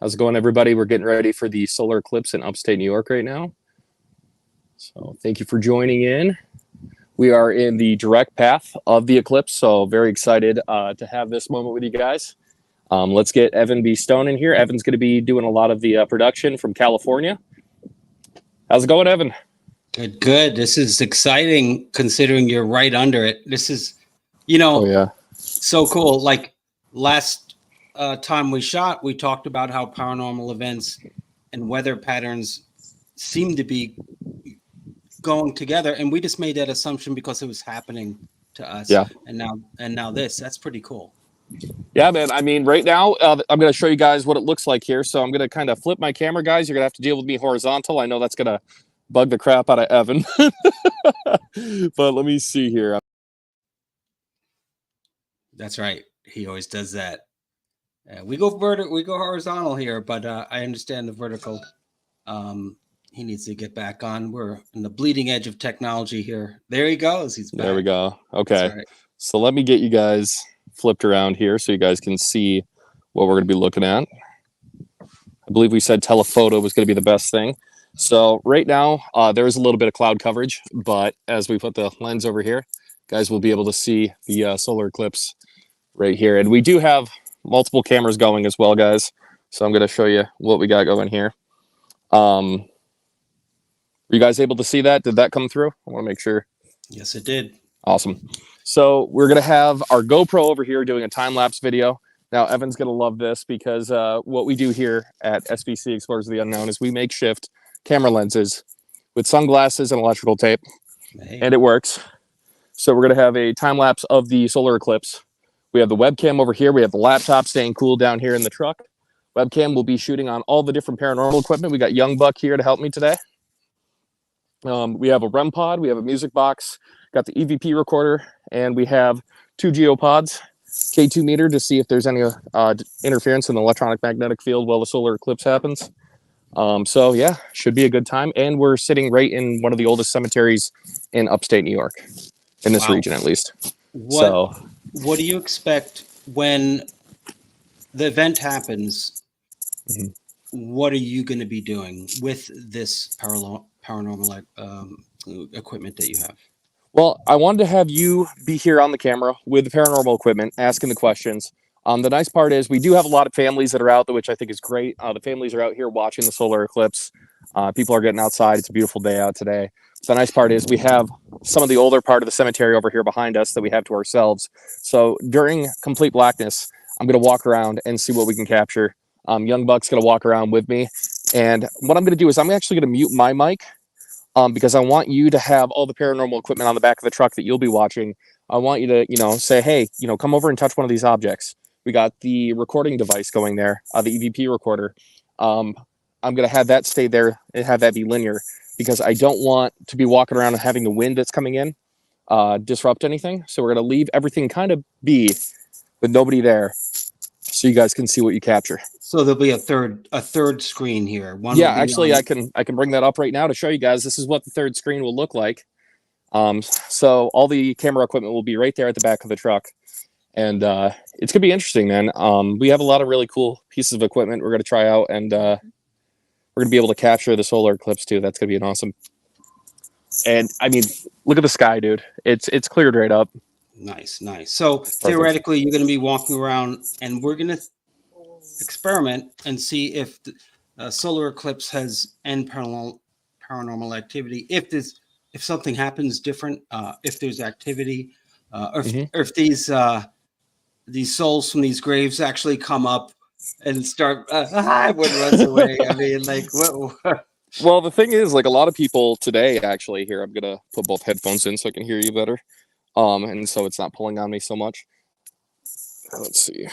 How's it going, everybody? We're getting ready for the solar eclipse in upstate New York right now. So thank you for joining in. We are in the direct path of the eclipse, so very excited to have this moment with you guys. Let's get Evan B. Stone in here. Evan's going to be doing a lot of the production from California. How's it going, Evan? Good, good. This is exciting considering you're right under it. This is, so cool. Like last time we shot, we talked about how paranormal events and weather patterns seem to be going together, and we just made that assumption because it was happening to us. Yeah. And now that's pretty cool. Yeah, man. I mean, right now, I'm going to show you guys what it looks like here. So I'm going to kind of flip my camera, guys. You're going to have to deal with me horizontal. I know that's going to bug the crap out of Evan. But let me see here. That's right. He always does that. We go horizontal here, but I understand the vertical. He needs to get back on. We're in the bleeding edge of technology here. There he goes. He's back. There we go. Okay. Right. So let me get you guys flipped around here so you guys can see what we're going to be looking at. I believe we said telephoto was going to be the best thing. So right now, there is a little bit of cloud coverage, but as we put the lens over here, guys will be able to see the solar eclipse right here. And we do have multiple cameras going as well, guys. So I'm going to show you what we got going here. Were you guys able to see that? Did that come through? I want to make sure. Yes, it did. Awesome. So we're going to have our GoPro over here doing a time-lapse video. Now, Evan's going to love this because what we do here at SVC Explorers of the Unknown is we makeshift camera lenses with sunglasses and electrical tape, and it works. So we're going to have a time-lapse of the solar eclipse. We have the webcam over here. We have the laptop staying cool down here in the truck. Webcam will be shooting on all the different paranormal equipment. We got Young Buck here to help me today. We have a REM pod. We have a music box. Got the EVP recorder, and we have 2 geopods, K2 meter to see if there's any interference in the electronic magnetic field while the solar eclipse happens. So yeah, should be a good time. And we're sitting right in one of the oldest cemeteries in upstate New York, in this region at least. What do you expect when the event happens? Mm-hmm. What are you going to be doing with this paranormal equipment that you have? Well, I wanted to have you be here on the camera with the paranormal equipment, asking the questions. The nice part is we do have a lot of families that are out there, which I think is great. The families are out here watching the solar eclipse. People are getting outside. It's a beautiful day out today. The nice part is we have some of the older part of the cemetery over here behind us that we have to ourselves. So during complete blackness, I'm going to walk around and see what we can capture. Young Buck's going to walk around with me. And what I'm going to do is I'm actually going to mute my mic because I want you to have all the paranormal equipment on the back of the truck that you'll be watching. I want you to, say, hey, come over and touch one of these objects. We got the recording device going there, the EVP recorder. I'm going to have that stay there and have that be linear because I don't want to be walking around and having the wind that's coming in disrupt anything. So we're going to leave everything kind of be with nobody there so you guys can see what you capture. So there'll be a third screen here. Yeah, actually, I can bring that up right now to show you guys. This is what the third screen will look like. So all the camera equipment will be right there at the back of the truck. And it's going to be interesting, man. We have a lot of really cool pieces of equipment we're going to try out, and we're going to be able to capture the solar eclipse too. That's going to be an awesome. And I mean, look at the sky, dude. It's cleared right up. Nice. So theoretically, you're going to be walking around, and we're going to experiment and see if the solar eclipse has paranormal activity. If something happens different, if there's activity, or if these souls from these graves actually come up and start runs away. I mean, like what? Well, the thing is, like a lot of people today, actually, here I'm gonna put both headphones in so I can hear you better, and so it's not pulling on me so much. Let's see.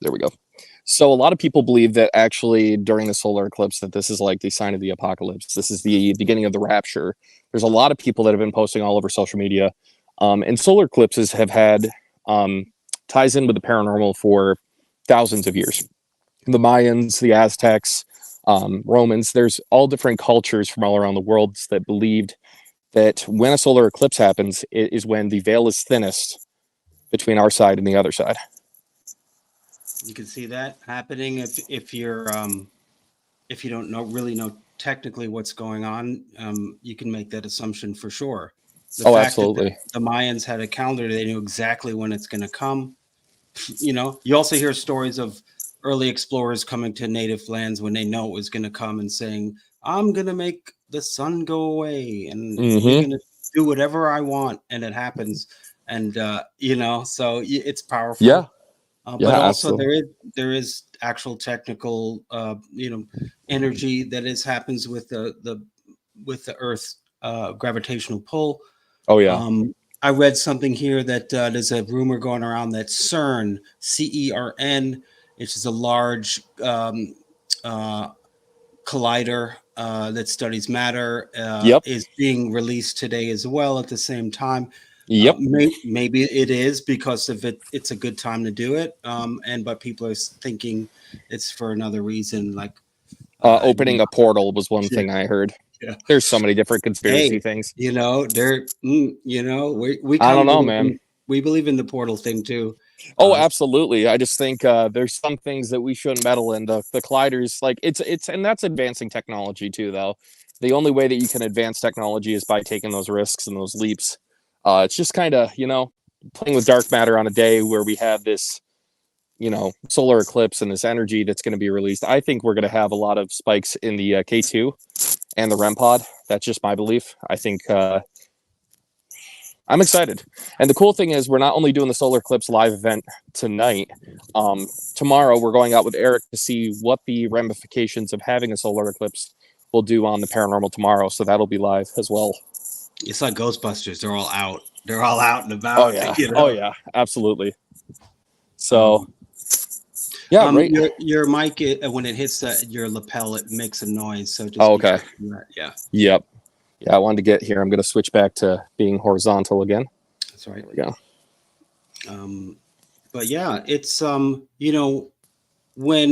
There we go. So a lot of people believe that actually during the solar eclipse that this is like the sign of the apocalypse. This is the beginning of the rapture. There's a lot of people that have been posting all over social media, and solar eclipses have had ties in with the paranormal for thousands of years. The Mayans, the Aztecs, Romans, there's all different cultures from all around the world that believed that when a solar eclipse happens, it is when the veil is thinnest between our side and the other side. You can see that happening if you don't really know technically what's going on. You can make that assumption for sure. The Oh, fact that absolutely. the Mayans had a calendar, they knew exactly when it's going to come. You also hear stories of early explorers coming to native lands when they know it was going to come and saying, I'm going to make the sun go away and you're Mm-hmm. going to do whatever I want. And it happens. And, so it's Yeah. powerful. Yeah, But also absolutely. there is actual technical, energy that happens with the Earth's gravitational pull. Oh, yeah. I read something here that there's a rumor going around that CERN, CERN, which is a large uh, collider that studies matter, Yep. is being released today as well at the same time. Yep. Maybe it is because of it. It's a good time to do it, but people are thinking it's for another reason, like Opening a portal was one yeah, thing I heard. yeah. There's so many different conspiracy Hey, things. we I kind don't of know, believe man. in the portal thing too. Oh, Uh, absolutely. I just think there's some things that we shouldn't meddle in. The colliders, like it's, and that's advancing technology too, though. The only way that you can advance technology is by taking those risks and those leaps. It's just kind of, playing with dark matter on a day where we have this, solar eclipse and this energy that's going to be released. I think we're going to have a lot of spikes in the K2 and the REM pod. That's just my belief. I think I'm excited. And the cool thing is, we're not only doing the solar eclipse live event tonight. Tomorrow, we're going out with Eric to see what the ramifications of having a solar eclipse will do on the paranormal tomorrow. So that'll be live as well. it's like Ghostbusters. They're all out. They're all out and Oh about. yeah. Oh yeah. Absolutely. So Um, yeah, right. your mic, when it hits your lapel, it makes a noise. So just Oh, be okay. careful of that. Yeah, Yep. Yeah, I wanted to get here. I'm going to switch back to being horizontal again. that's right. There we go. But yeah, it's when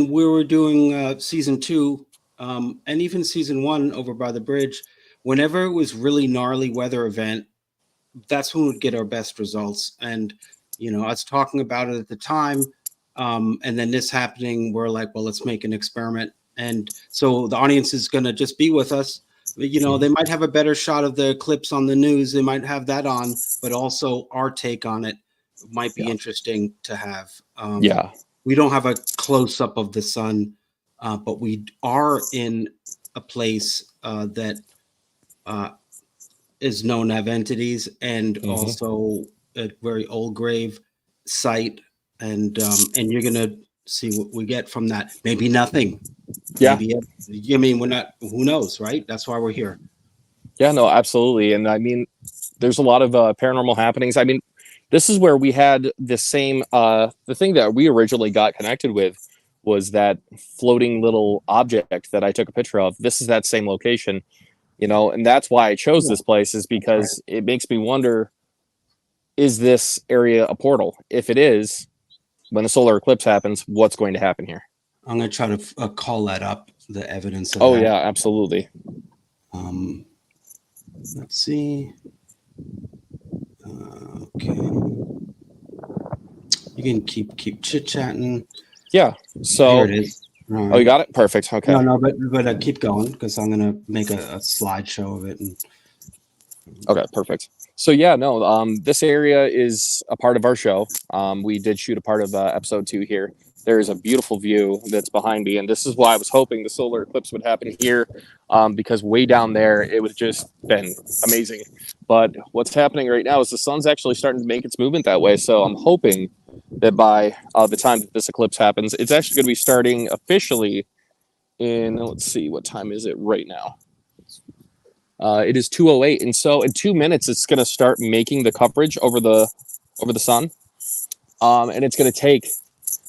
we were doing season 2, and even season 1 over by the bridge, whenever it was really gnarly weather event, that's when we'd get our best results. And I was talking about it at the time, and then this happening, we're like, well, let's make an experiment. And so the audience is going to just be with us. They might have a better shot of the clips on the news. They might have that on, but also our take on it might be Yeah. interesting to have. Yeah. We don't have a close up of the sun, but we are in a place that is known to have entities, and Mm-hmm. also a very old grave site. And you're gonna see what we get from that. Maybe nothing. Yeah. Maybe I mean, we're not. Who knows, right? That's why we're here. Yeah, no, absolutely. And I mean, there's a lot of paranormal happenings. I mean, this is where we had the same, the thing that we originally got connected with was that floating little object that I took a picture of. This is that same location, and that's why I chose Yeah, this place, is that's right. because it makes me wonder, is this area a portal? If it is, when the solar eclipse happens, what's going to happen here? I'm gonna try to call that up. The evidence of Oh, that. yeah, absolutely. Um, let's see. Okay. You can keep chit chatting. Yeah. Here So, it is. All oh, you right. got it? Perfect. Okay. No, but keep going because I'm gonna make a slideshow of it. And Okay, perfect. So yeah, no, this area is a part of our show. We did shoot a part of episode 2 here. There is a beautiful view that's behind me, and this is why I was hoping the solar eclipse would happen here, because way down there it would have just been amazing. But what's happening right now is the sun's actually starting to make its movement that way. So I'm hoping that by the time that this eclipse happens, it's actually going to be starting officially in, let's see, what time is it right now? It is 2:08, and so in 2 minutes, it's going to start making the coverage over the sun, and it's going to take.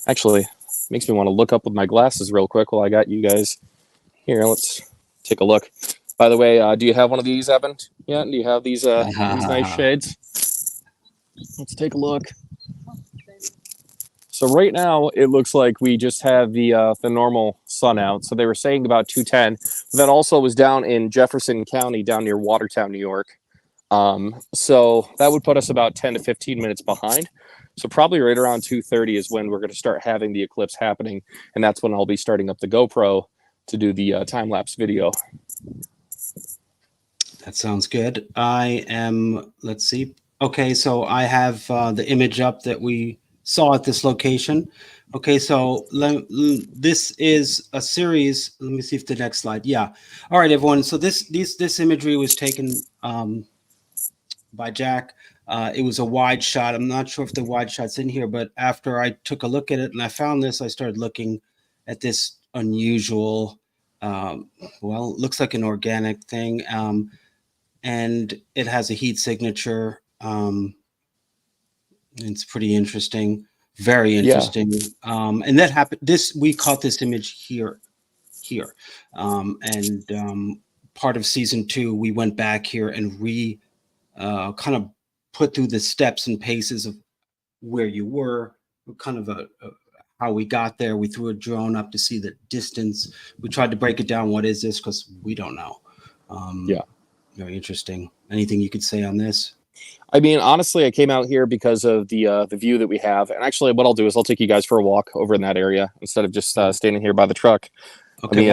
Actually, makes me want to look up with my glasses real quick while I got you guys here. Let's take a look. By the way, do you have one of these, Evan? Yeah, do you have these nice shades? Let's take a look. So right now, it looks like we just have the normal sun out. So they were saying about 2:10. That also was down in Jefferson County, down near Watertown, New York. So that would put us about 10 to 15 minutes behind. So probably right around 2:30 is when we're going to start having the eclipse happening, and that's when I'll be starting up the GoPro to do the time lapse video. That sounds good. I am. Let's see. Okay, so I have the image up that we saw at this location. Okay, so this is a series. Let me see if the next slide. Yeah. All right, everyone. So this imagery was taken by Jack. It was a wide shot. I'm not sure if the wide shot's in here, but after I took a look at it and I found this, I started looking at this unusual. Well, it looks like an organic thing. And it has a heat signature. It's pretty interesting, very interesting. And that happened. We caught this image here, and part of season 2, we went back here and kind of put through the steps and paces of where you were, kind of how we got there. We threw a drone up to see the distance. We tried to break it down. What is this? Because we don't know. Very interesting. Anything you could say on this? I mean, honestly, I came out here because of the view that we have. And actually, what I'll do is I'll take you guys for a walk over in that area instead of just standing here by the truck. Okay.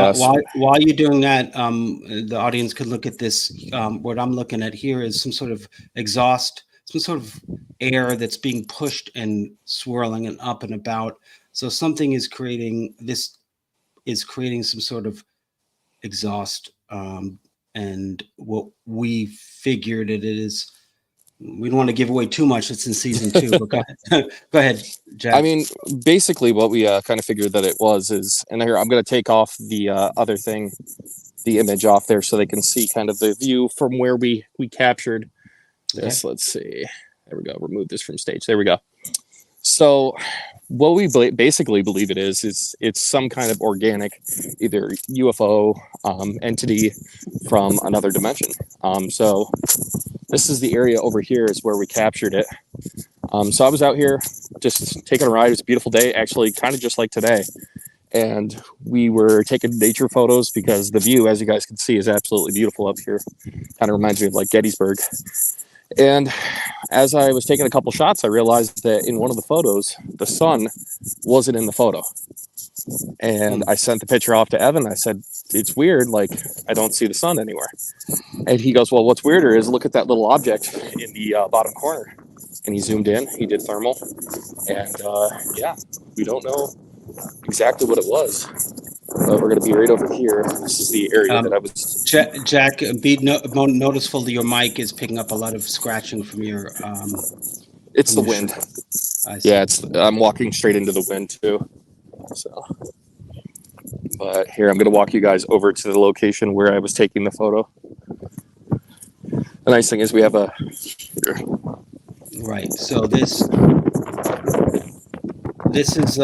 While you're doing that, the audience could look at this. What I'm looking at here is some sort of exhaust, some sort of air that's being pushed and swirling and up and about. So something is creating some sort of exhaust. And what we figured it is, we don't want to give away too much. It's in season 2, but go ahead, Jack. I mean, basically what we kind of figured that it was is, and here I'm going to take off the other thing, the image off there so they can see kind of the view from where we captured this. Okay. Let's see. There we go. Remove this from stage. There we go. So what we basically believe it is it's some kind of organic, either UFO entity from another dimension. So this is the area over here is where we captured it. So I was out here just taking a ride. It was a beautiful day, actually, kind of just like today. And we were taking nature photos because the view, as you guys can see, is absolutely beautiful up here. Kind of reminds me of like Gettysburg. And as I was taking a couple shots, I realized that in one of the photos, the sun wasn't in the photo. And I sent the picture off to Evan. I said, it's weird. Like, I don't see the sun anywhere. And he goes, well, what's weirder is look at that little object in the bottom corner. And he zoomed in. He did thermal. And yeah, we don't know exactly what it was. But we're going to be right over here. This is the area that I was. Jack, be noticeable that your mic is picking up a lot of scratching from your. It's the wind. Yeah, I'm walking straight into the wind too. So, but here I'm going to walk you guys over to the location where I was taking the photo. The nice thing is we have a. Right. So this is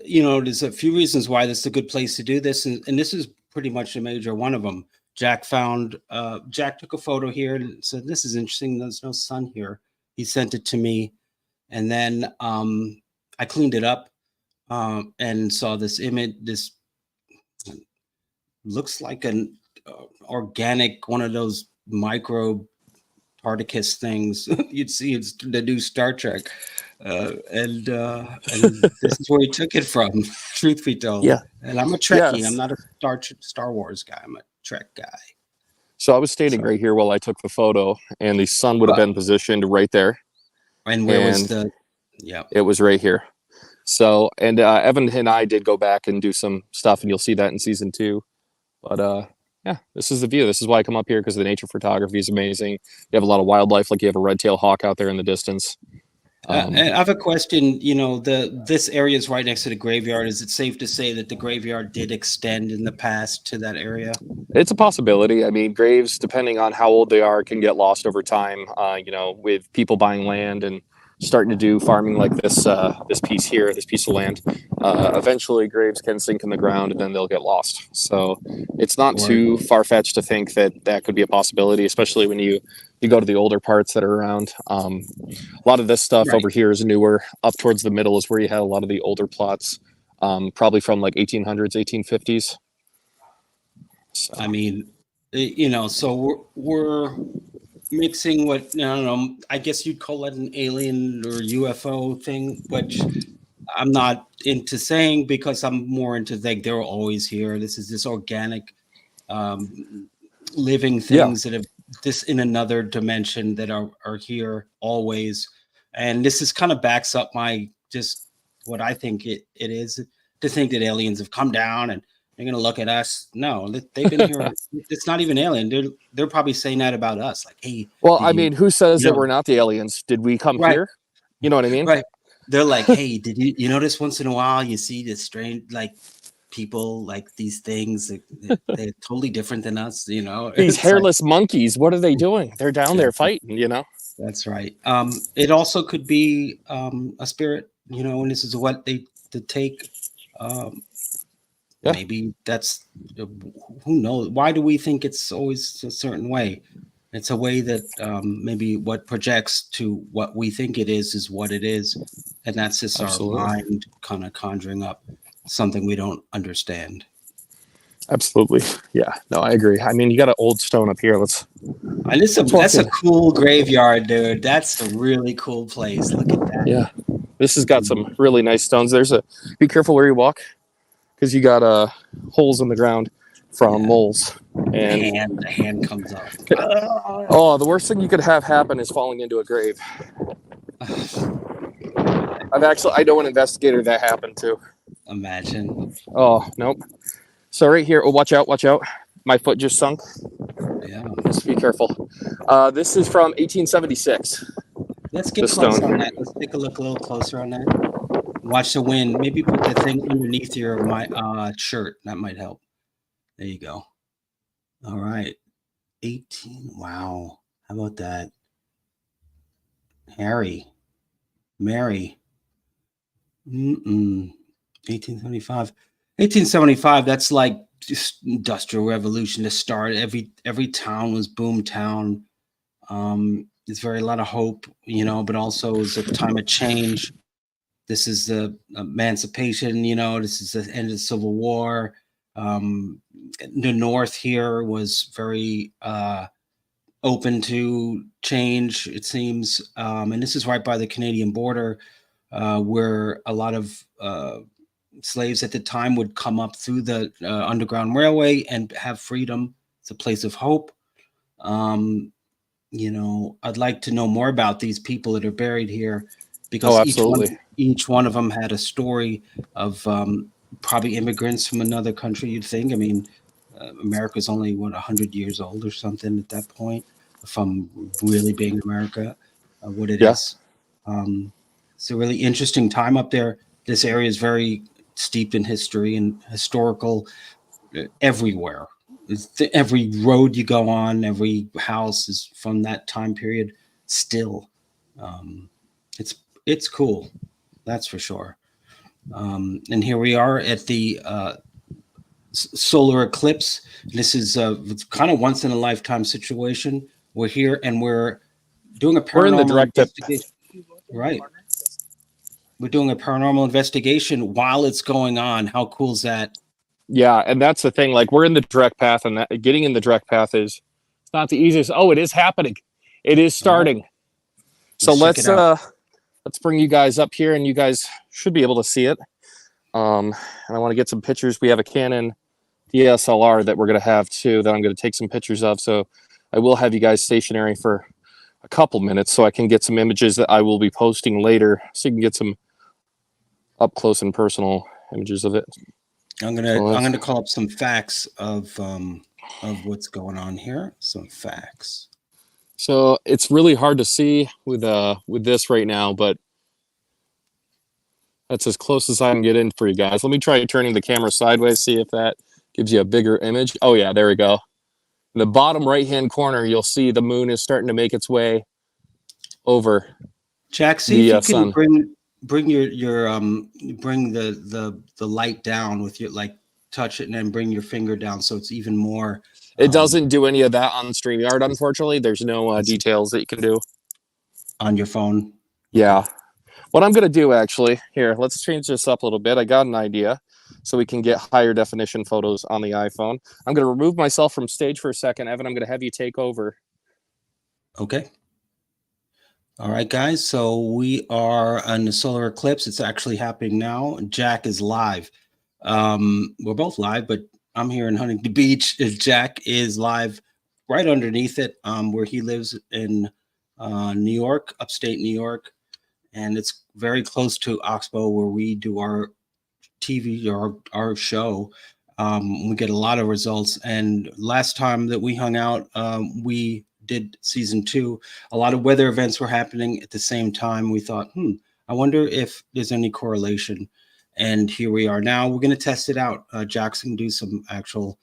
there's a few reasons why this is a good place to do this, and this is pretty much a major one of them. Jack took a photo here and said, this is interesting. There's no sun here. He sent it to me, and then I cleaned it up and saw this image. This looks like an organic, one of those micro Particus things you'd see. It's the new Star Trek. And this is where he took it from, truth be told. Yeah. And I'm a Trekkie. Yes. I'm not a Star Wars guy. I'm a Trek guy. So I was standing right here while I took the photo, and the sun would have been positioned right there. And where was the? Yeah. It was right here. So, and Evan and I did go back and do some stuff, and you'll see that in season 2. But yeah, this is the view. This is why I come up here, because the nature photography is amazing. You have a lot of wildlife, like you have a red-tailed hawk out there in the distance. And I have a question. This area is right next to the graveyard. Is it safe to say that the graveyard did extend in the past to that area? It's a possibility. I mean, graves, depending on how old they are, can get lost over time. With people buying land and starting to do farming like this piece here, this piece of land, eventually graves can sink in the ground and then they'll get lost. So it's not too far-fetched to think that could be a possibility, especially when you go to the older parts that are around. A lot of this stuff over here is newer. Up towards the middle is where you had a lot of the older plots, probably from like 1800s, 1850s. So. I mean, so we're mixing what, I don't know, I guess you'd call it an alien or UFO thing, which I'm not into saying because I'm more into like they're always here. This is this organic, um, living Yeah. things that have this in another dimension that are here always, and this is kind of backs up my just what I think it is to think that aliens have come down and they're gonna look at us. No, they've been here. It's not even alien. They're probably saying that about us. Like, hey, Well, did I you mean, who says you that know we're not the aliens? Did we come right here? You know what I mean? right? They're like, hey, did you notice once in a while you see this strange like people like these things they're totally different than us, you know? These It's like hairless monkeys, what are they doing? They're down there that's fighting, you know? that's right. It also could be a spirit, you know, and this is what they take. Um, Yeah, maybe that's who knows. Why do we think it's always a certain way? It's a way that maybe what projects to what we think it is what it is, and that's just our absolutely. mind kind of conjuring up something we don't understand. Absolutely. Yeah, no, I agree. I mean, you got an old stone up here. And it's a Let's walk that's a in. cool graveyard, dude. That's a really cool place. Look at that. Yeah, this has got some really nice stones. Be careful where you walk because you got holes in the ground from Yeah, moles. And the hand comes up. oh, the worst thing you could have happen is falling into a grave. I know an investigator that happened to. Imagine. Oh, nope. So right here, oh, watch out, watch out. My foot just sunk. Yeah. Just be careful. This is from 1876. Let's get The close on stone. that. Let's take a look a little closer on that. Watch the wind. Maybe put the thing underneath your my shirt. That might help. There you go. All right. 18. Wow. How about that? Harry. Mary. Mm-mm. 1875. 1875, that's like just industrial revolution to start. Every town was boom town. It's very a lot of hope, you know, but also is a time of change. This is the emancipation, you know, this is the end of the Civil War. The North here was very open to change, it seems. And this is right by the Canadian border, where a lot of slaves at the time would come up through the Underground Railway and have freedom. It's a place of hope. Um, you know, I'd like to know more about these people that are buried here Oh, because absolutely. each one of them had a story of probably immigrants from another country. You'd think. I mean, America's only what 100 years old or something at that point, from really being America, what it Yeah. is. It's a really interesting time up there. This area is very steeped in history and historical everywhere. Every road you go on, every house is from that time period. Still, um, it's it's cool, that's for sure. And here we are at the solar eclipse. This is kind of once in a lifetime situation. We're here and we're doing a We're in the paranormal direct tip. investigation. Right. We're doing a paranormal investigation while it's going on. How cool is that? Yeah, and that's the thing. Like we're in the direct path, and that getting in the direct path is it's not the easiest. Oh, it is happening. It is All right, starting. So let's check it out. let's bring you guys up here, and you guys should be able to see it. And I want to get some pictures. We have a Canon DSLR that we're going to have too that I'm going to take some pictures of. So I will have you guys stationary for a couple minutes so I can get some images that I will be posting later so you can get some up close and personal images of it. I'm gonna call up some facts of what's going on here. Some facts. So it's really hard to see with this right now, but that's as close as I can get in for you guys. Let me try turning the camera sideways, see if that gives you a bigger image. Oh yeah, there we go. In the bottom right-hand corner, you'll see the moon is starting to make its way over Jack, see if the you can sun. bring your bring the light down with your like touch it and then bring your finger down so it's even more. It doesn't do any of that on StreamYard, unfortunately. There's no details that you can do. On your phone. Yeah. Okay. What I'm going to do, actually, here, let's change this up a little bit. I got an idea so we can get higher definition photos on the iPhone. I'm going to remove myself from stage for a second, Evan. I'm going to have you take over. Okay. All right, guys. So we are on the solar eclipse. It's actually happening now. Jack is live. We're both live, but I'm here in Huntington Beach. Jack is live right underneath it, where he lives in New York, upstate New York, and it's very close to Oxbow, where we do our TV or our show. We get a lot of results. And last time that we hung out, we did season 2. A lot of weather events were happening at the same time. We thought, I wonder if there's any correlation. And here we are now. We're going to test it out. Jackson do some actual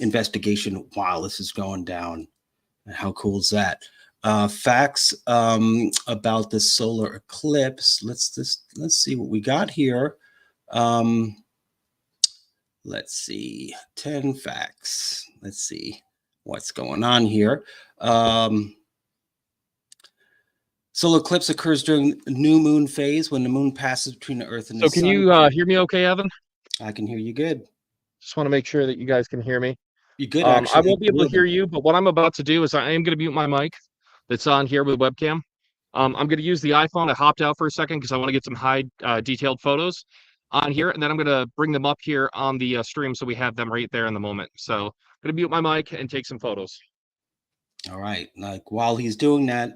investigation while this is going down. How cool is that? Facts about the solar eclipse. Let's see what we got here. Um, let's see, 10 facts. Let's see what's going on here. Solar eclipse occurs during new moon phase when the moon passes between the Earth and the So can sun. you hear me okay, Evan? I can hear you good. Just want to make sure that you guys can hear me. You good, I actually. won't be able to hear you, but what I'm about to do is I am going to mute my mic that's on here with webcam. I'm going to use the iPhone. I hopped out for a second because I want to get some high detailed photos on here, and then I'm going to bring them up here on the stream so we have them right there in the moment. So I'm going to mute my mic and take some photos. All right. Like while he's doing that,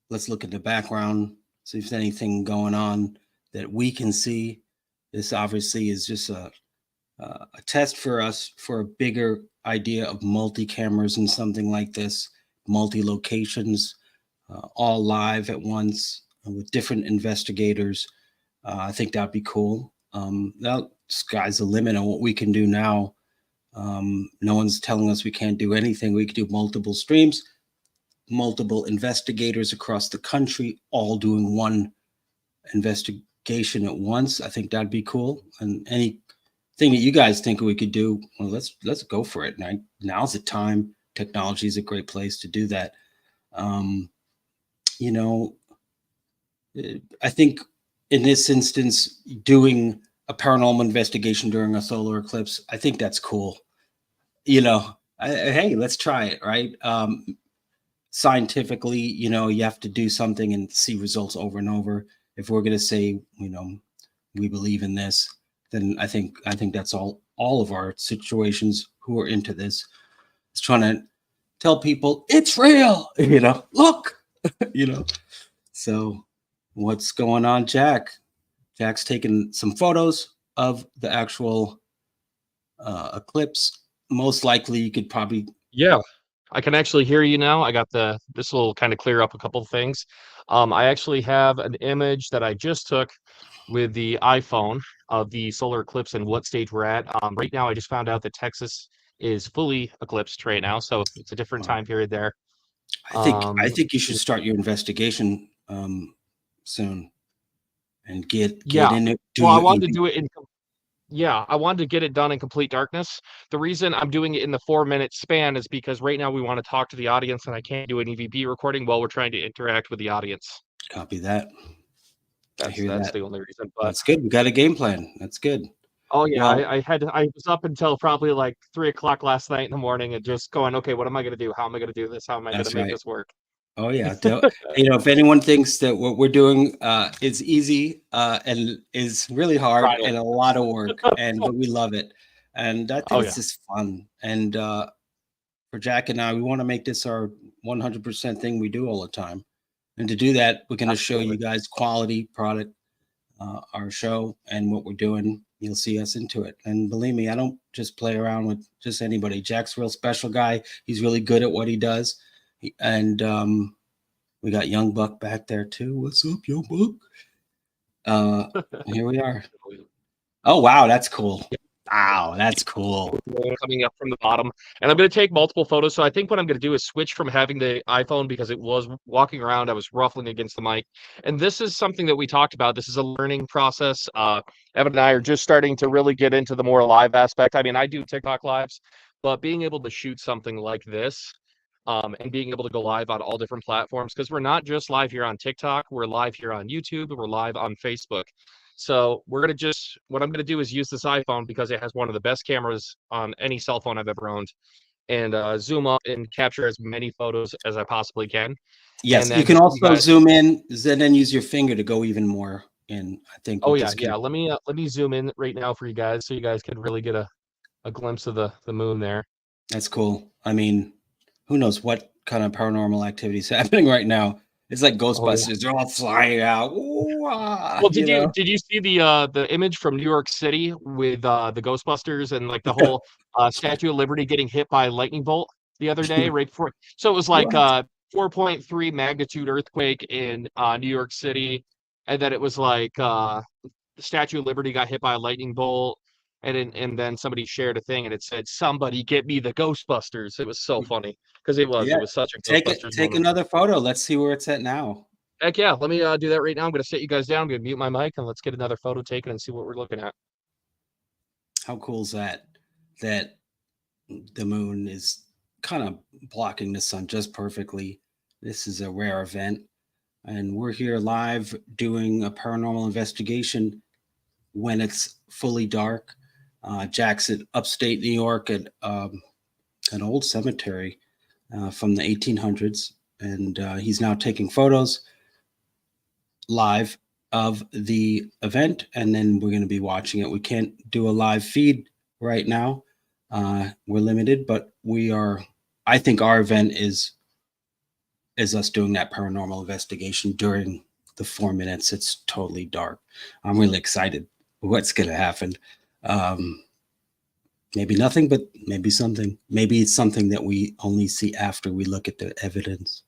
let's look at the background, see if there's anything going on that we can see. This obviously is just a test for us for a bigger idea of multi-cameras and something like this, multi-locations, all live at once with different investigators. I think that'd be cool. Now, sky's the limit on what we can do now. No one's telling us we can't do anything. We could do multiple streams, multiple investigators across the country, all doing one investigation at once. I think that'd be cool. And anything that you guys think we could do, well, let's go for it. Now's the time. Technology is a great place to do that. You know, I think in this instance, doing a paranormal investigation during a solar eclipse, I think that's cool. Hey, let's try it, right? Scientifically, you have to do something and see results over and over. If we're going to say, we believe in this, then I think that's all of our situations who are into this is trying to tell people it's real, look, So what's going on, Jack? Jack's taking some photos of the actual eclipse. Most likely you could probably. Yeah, I can actually hear you now. I got this will kind of clear up a couple of things. I actually have an image that I just took with the iPhone of the solar eclipse and what stage we're at. Right now, I just found out that Texas is fully eclipsed right now, so it's a different time period there. I think you should start your investigation soon and get in it. Well, I wanted to do it in. Yeah, I wanted to get it done in complete darkness. The reason I'm doing it in the 4-minute span is because right now we want to talk to the audience, and I can't do an EVP recording while we're trying to interact with the audience. Copy that. That's the only reason. But that's good. We got a game plan. That's good. Oh yeah, well, I was up until probably like 3 o'clock last night in the morning and just going, okay, what am I going to do? How am I going to do this? How am I going to make this work? Oh yeah. If anyone thinks that what we're doing is easy and is really hard and a lot of work, but we love it, and I think it's just fun. And for Jack and I, we want to make this our 100% thing we do all the time. And to do that, we're going to show you guys quality product, our show, and what we're doing. You'll see us into it. And believe me, I don't just play around with just anybody. Jack's a real special guy. He's really good at what he does. And we got Young Buck back there too. What's up, Young Buck? Here we are. Oh, wow. That's cool. Wow, that's cool. Coming up from the bottom. And I'm going to take multiple photos. So I think what I'm going to do is switch from having the iPhone because it was walking around. I was ruffling against the mic. And this is something that we talked about. This is a learning process. Evan and I are just starting to really get into the more live aspect. I mean, I do TikTok lives, but being able to shoot something like this and being able to go live on all different platforms, because we're not just live here on TikTok, we're live here on YouTube, and we're live on Facebook. So what I'm going to do is use this iPhone because it has one of the best cameras on any cell phone I've ever owned. and zoom up and capture as many photos as I possibly can. And Yes, you then can just give you also guys. zoom in, and then use your finger to go even more in. I think Oh with yeah, this yeah. camera. Let me zoom in right now for you guys, so you guys can really get a glimpse of the moon there. That's cool. I mean, who knows what kind of paranormal activity is happening right now? It's like Oh yeah. Ghostbusters; they're all flying out. Ooh, Well, you know. did you see the image from New York City with the Ghostbusters and like the whole Statue of Liberty getting hit by a lightning bolt the other day, right before? So it was like What? 4.3 magnitude earthquake in New York City, and then it was like the Statue of Liberty got hit by a lightning bolt, and then somebody shared a thing and it said, "Somebody get me the Ghostbusters." It was so funny because Yeah. it was such a Take it. Ghostbusters Take moment. another photo. Let's see where it's at now. Heck yeah, let me do that right now. I'm gonna sit you guys down. I'm gonna mute my mic and let's get another photo taken and see what we're looking at. How cool is that? That the moon is kind of blocking the sun just perfectly. This is a rare event, and we're here live doing a paranormal investigation when it's fully dark. Jack's at upstate New York at an old cemetery from the 1800s, and he's now taking photos live of the event, and then we're going to be watching it. We can't do a live feed right now. We're limited, but we are. I think our event is us doing that paranormal investigation during the 4 minutes. It's totally dark. I'm really excited. What's going to happen? Um, Maybe nothing, but maybe something. Maybe it's something that we only see after we look at the evidence.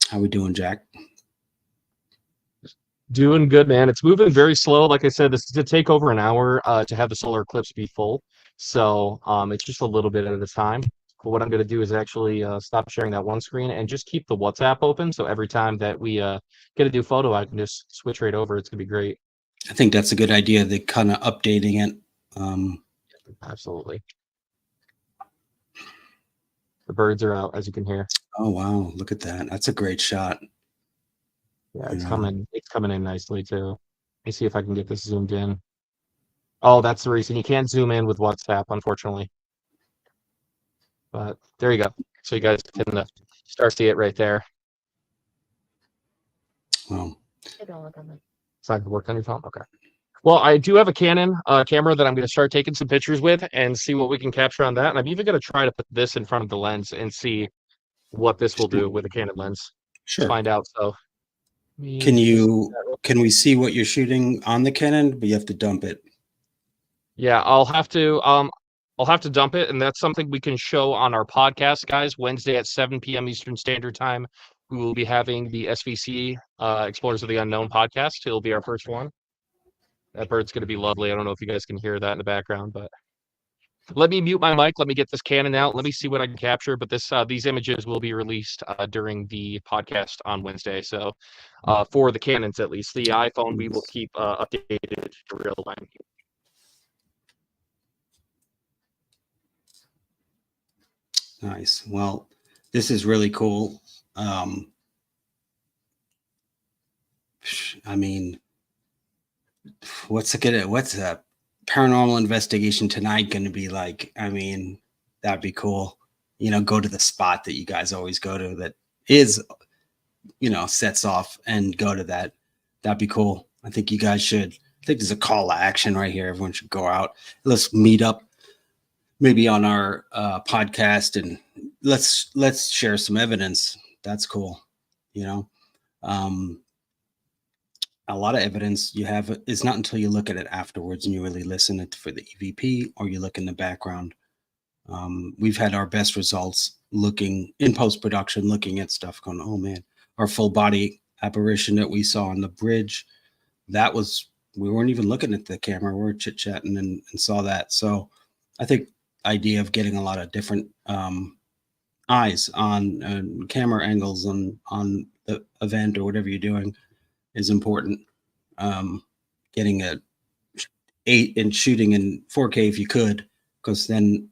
How we doing, Jack? Doing good, man. It's moving very slow. Like I said, this is to take over an hour to have the solar eclipse be full. So it's just a little bit at a time. But what I'm going to do is actually stop sharing that one screen and just keep the WhatsApp open. So every time that we get a new photo, I can just switch right over. It's going to be great. I think that's a good idea. They kind of updating it. Absolutely. The birds are out, as you can hear. Oh wow, look at that. That's a great shot. Yeah, You know? it's coming in nicely too. Let me see if I can get this zoomed in. Oh, that's the reason. You can't zoom in with WhatsApp, unfortunately. But there you go. So you guys can start see it right there. Well, It's not gonna work on your phone? Okay. Well, I do have a Canon camera that I'm going to start taking some pictures with and see what we can capture on that. And I'm even going to try to put this in front of the lens and see what this will do with a Canon lens. sure. Find out. So Can we see what you're shooting on the Canon? But you have to dump it. Yeah, I'll have to dump it, and that's something we can show on our podcast, guys. Wednesday at 7 p.m. Eastern Standard Time. We will be having the SVC Explorers of the Unknown podcast. It'll be our first one. That bird's going to be lovely. I don't know if you guys can hear that in the background, but let me mute my mic. Let me get this Canon out. Let me see what I can capture. But these images will be released during the podcast on Wednesday. So for the Canons, at least, the iPhone we will keep updated to real time. Nice. Well, this is really cool. I mean, what's a paranormal investigation tonight going to be like? I mean, that'd be cool. You know, go to the spot that you guys always go to that is, you know, sets off and go to that. That'd be cool. I think you guys should. I think there's a call to action right here. Everyone should go out. Let's meet up maybe on our podcast and let's share some evidence. That's cool. You know, a lot of evidence you have is not until you look at it afterwards and you really listen for the EVP or you look in the background. We've had our best results looking in post-production, looking at stuff going, oh man, our full body apparition that we saw on the bridge, we weren't even looking at the camera. We were chit-chatting and saw that. So I think idea of getting a lot of different eyes on camera angles on the event or whatever you're doing is important. Getting a 8 and shooting in 4K if you could, because then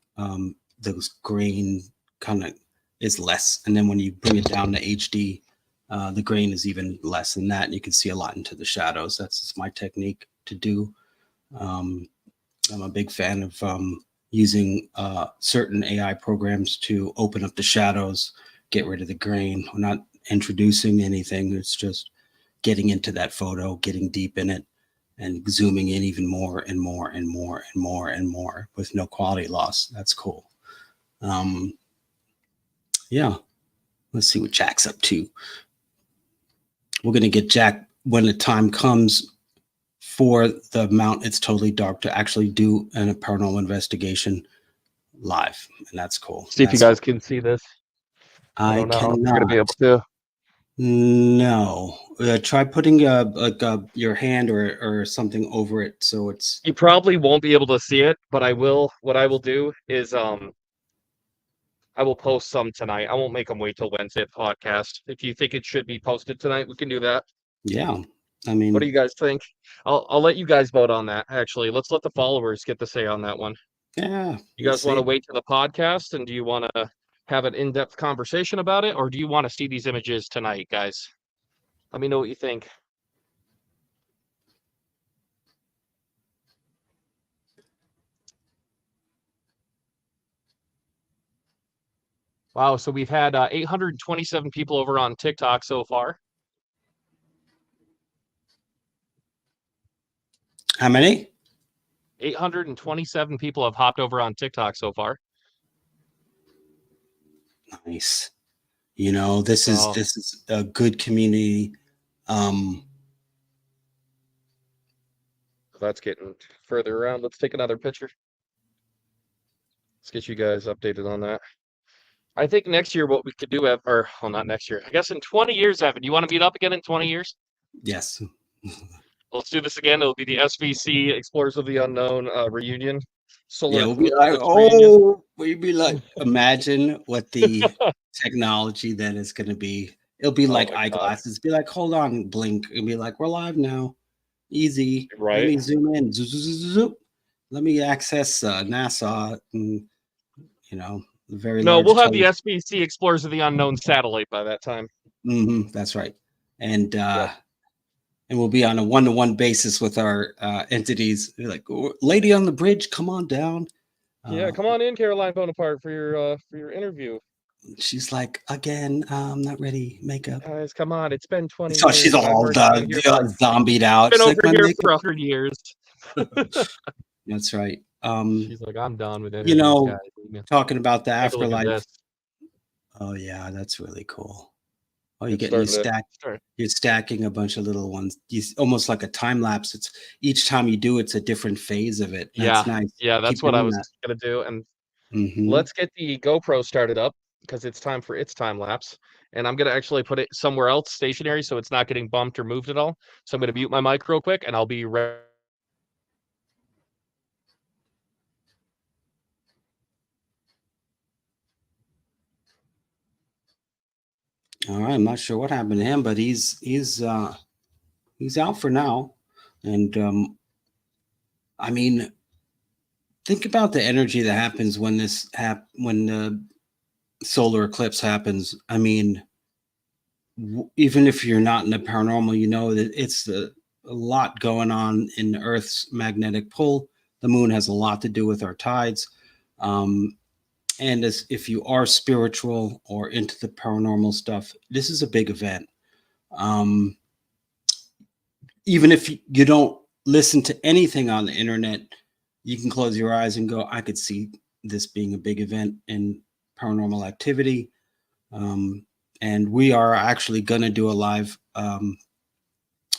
those grain kind of is less. And then when you bring it down to HD, the grain is even less than that. And you can see a lot into the shadows. That's just my technique to do. I'm a big fan of using certain AI programs to open up the shadows, get rid of the grain. We're not introducing anything. It's just getting into that photo, getting deep in it, and zooming in even more and more and more and more and more with no quality loss. That's cool. Um, yeah, let's see what Jack's up to. We're going to get Jack when the time comes for the Mount It's Totally Dark to actually do a paranormal investigation live, and that's cool. See if you guys can see this. I I don't know if you're gonna cannot. be able to. No. Try putting your hand or something over it so it's. You probably won't be able to see it, but I will. What I will do is I will post some tonight. I won't make them wait till Wednesday podcast. If you think it should be posted tonight, we can do that. Yeah. I What do mean, you guys think? I'll let you guys vote on that. Actually, let's let the followers get the say on that one. yeah. You We'll guys want to see. wait to the podcast, and do you want to have an in-depth conversation about it, or do you want to see these images tonight, guys? Let me know what you think. Wow, so we've had 827 people over on TikTok so far. How many? 827 people have hopped over on TikTok so far. Nice. You know, this So is a good community. that's getting further around. Let's take another picture. Let's get you guys updated on that. I think next year what we could do, or well, not next year. I guess in 20 years, Evan, you want to meet up again in 20 years? Yes. Let's do this again. It'll be the SVC Explorers of the Unknown reunion, Yeah, solar we'll be like, eclipse reunion. oh, we'd be like, imagine what the technology that is going to be. It'll be Oh like my God. eyeglasses. Be like, hold on, blink, and be like, we're live now. Easy. Let Right? me zoom in. Zoop. Let me access NASA. And, you know, the very No, large we'll have the telescope. SVC Explorers of the Unknown satellite by that time. That's right. And Yep. and we'll be on a one-to-one basis with our entities. Be like, "Oh, lady on the bridge, come on down. Yeah, come on in, Caroline Bonaparte, for your interview. She's like, again, I'm not ready. Makeup. Guys, come on. It's been 20 So she's years and I've all already been here for zombied out. been She's like, over my here makeup. for 100 years. That's right. She's like, I'm done with You interviews, know, guys. talking about the Take a look at afterlife. this. Oh yeah, that's really cool. Oh, It's you starting to stack. start. You're stacking a bunch of little ones. Almost like a time lapse. It's each time you do, it's a different phase of it. That's Yeah. nice. Yeah, Keep that's what I doing was that. gonna do. And Hmm. let's get the GoPro started up because it's time for its time lapse. And I'm gonna actually put it somewhere else stationary so it's not getting bumped or moved at all. So I'm gonna mute my mic real quick and I'll be right. All right. I'm not sure what happened to him, but he's out for now. And I mean, think about the energy that happens when when the solar eclipse happens. I mean, even if you're not in the paranormal, you know that it's a lot going on in the Earth's magnetic pull. The moon has a lot to do with our tides. Um, and as if you are spiritual or into the paranormal stuff, this is a big event. Um, Even if you don't listen to anything on the internet, you can close your eyes and go, I could see this being a big event in paranormal activity. Um, and we are actually going to do a live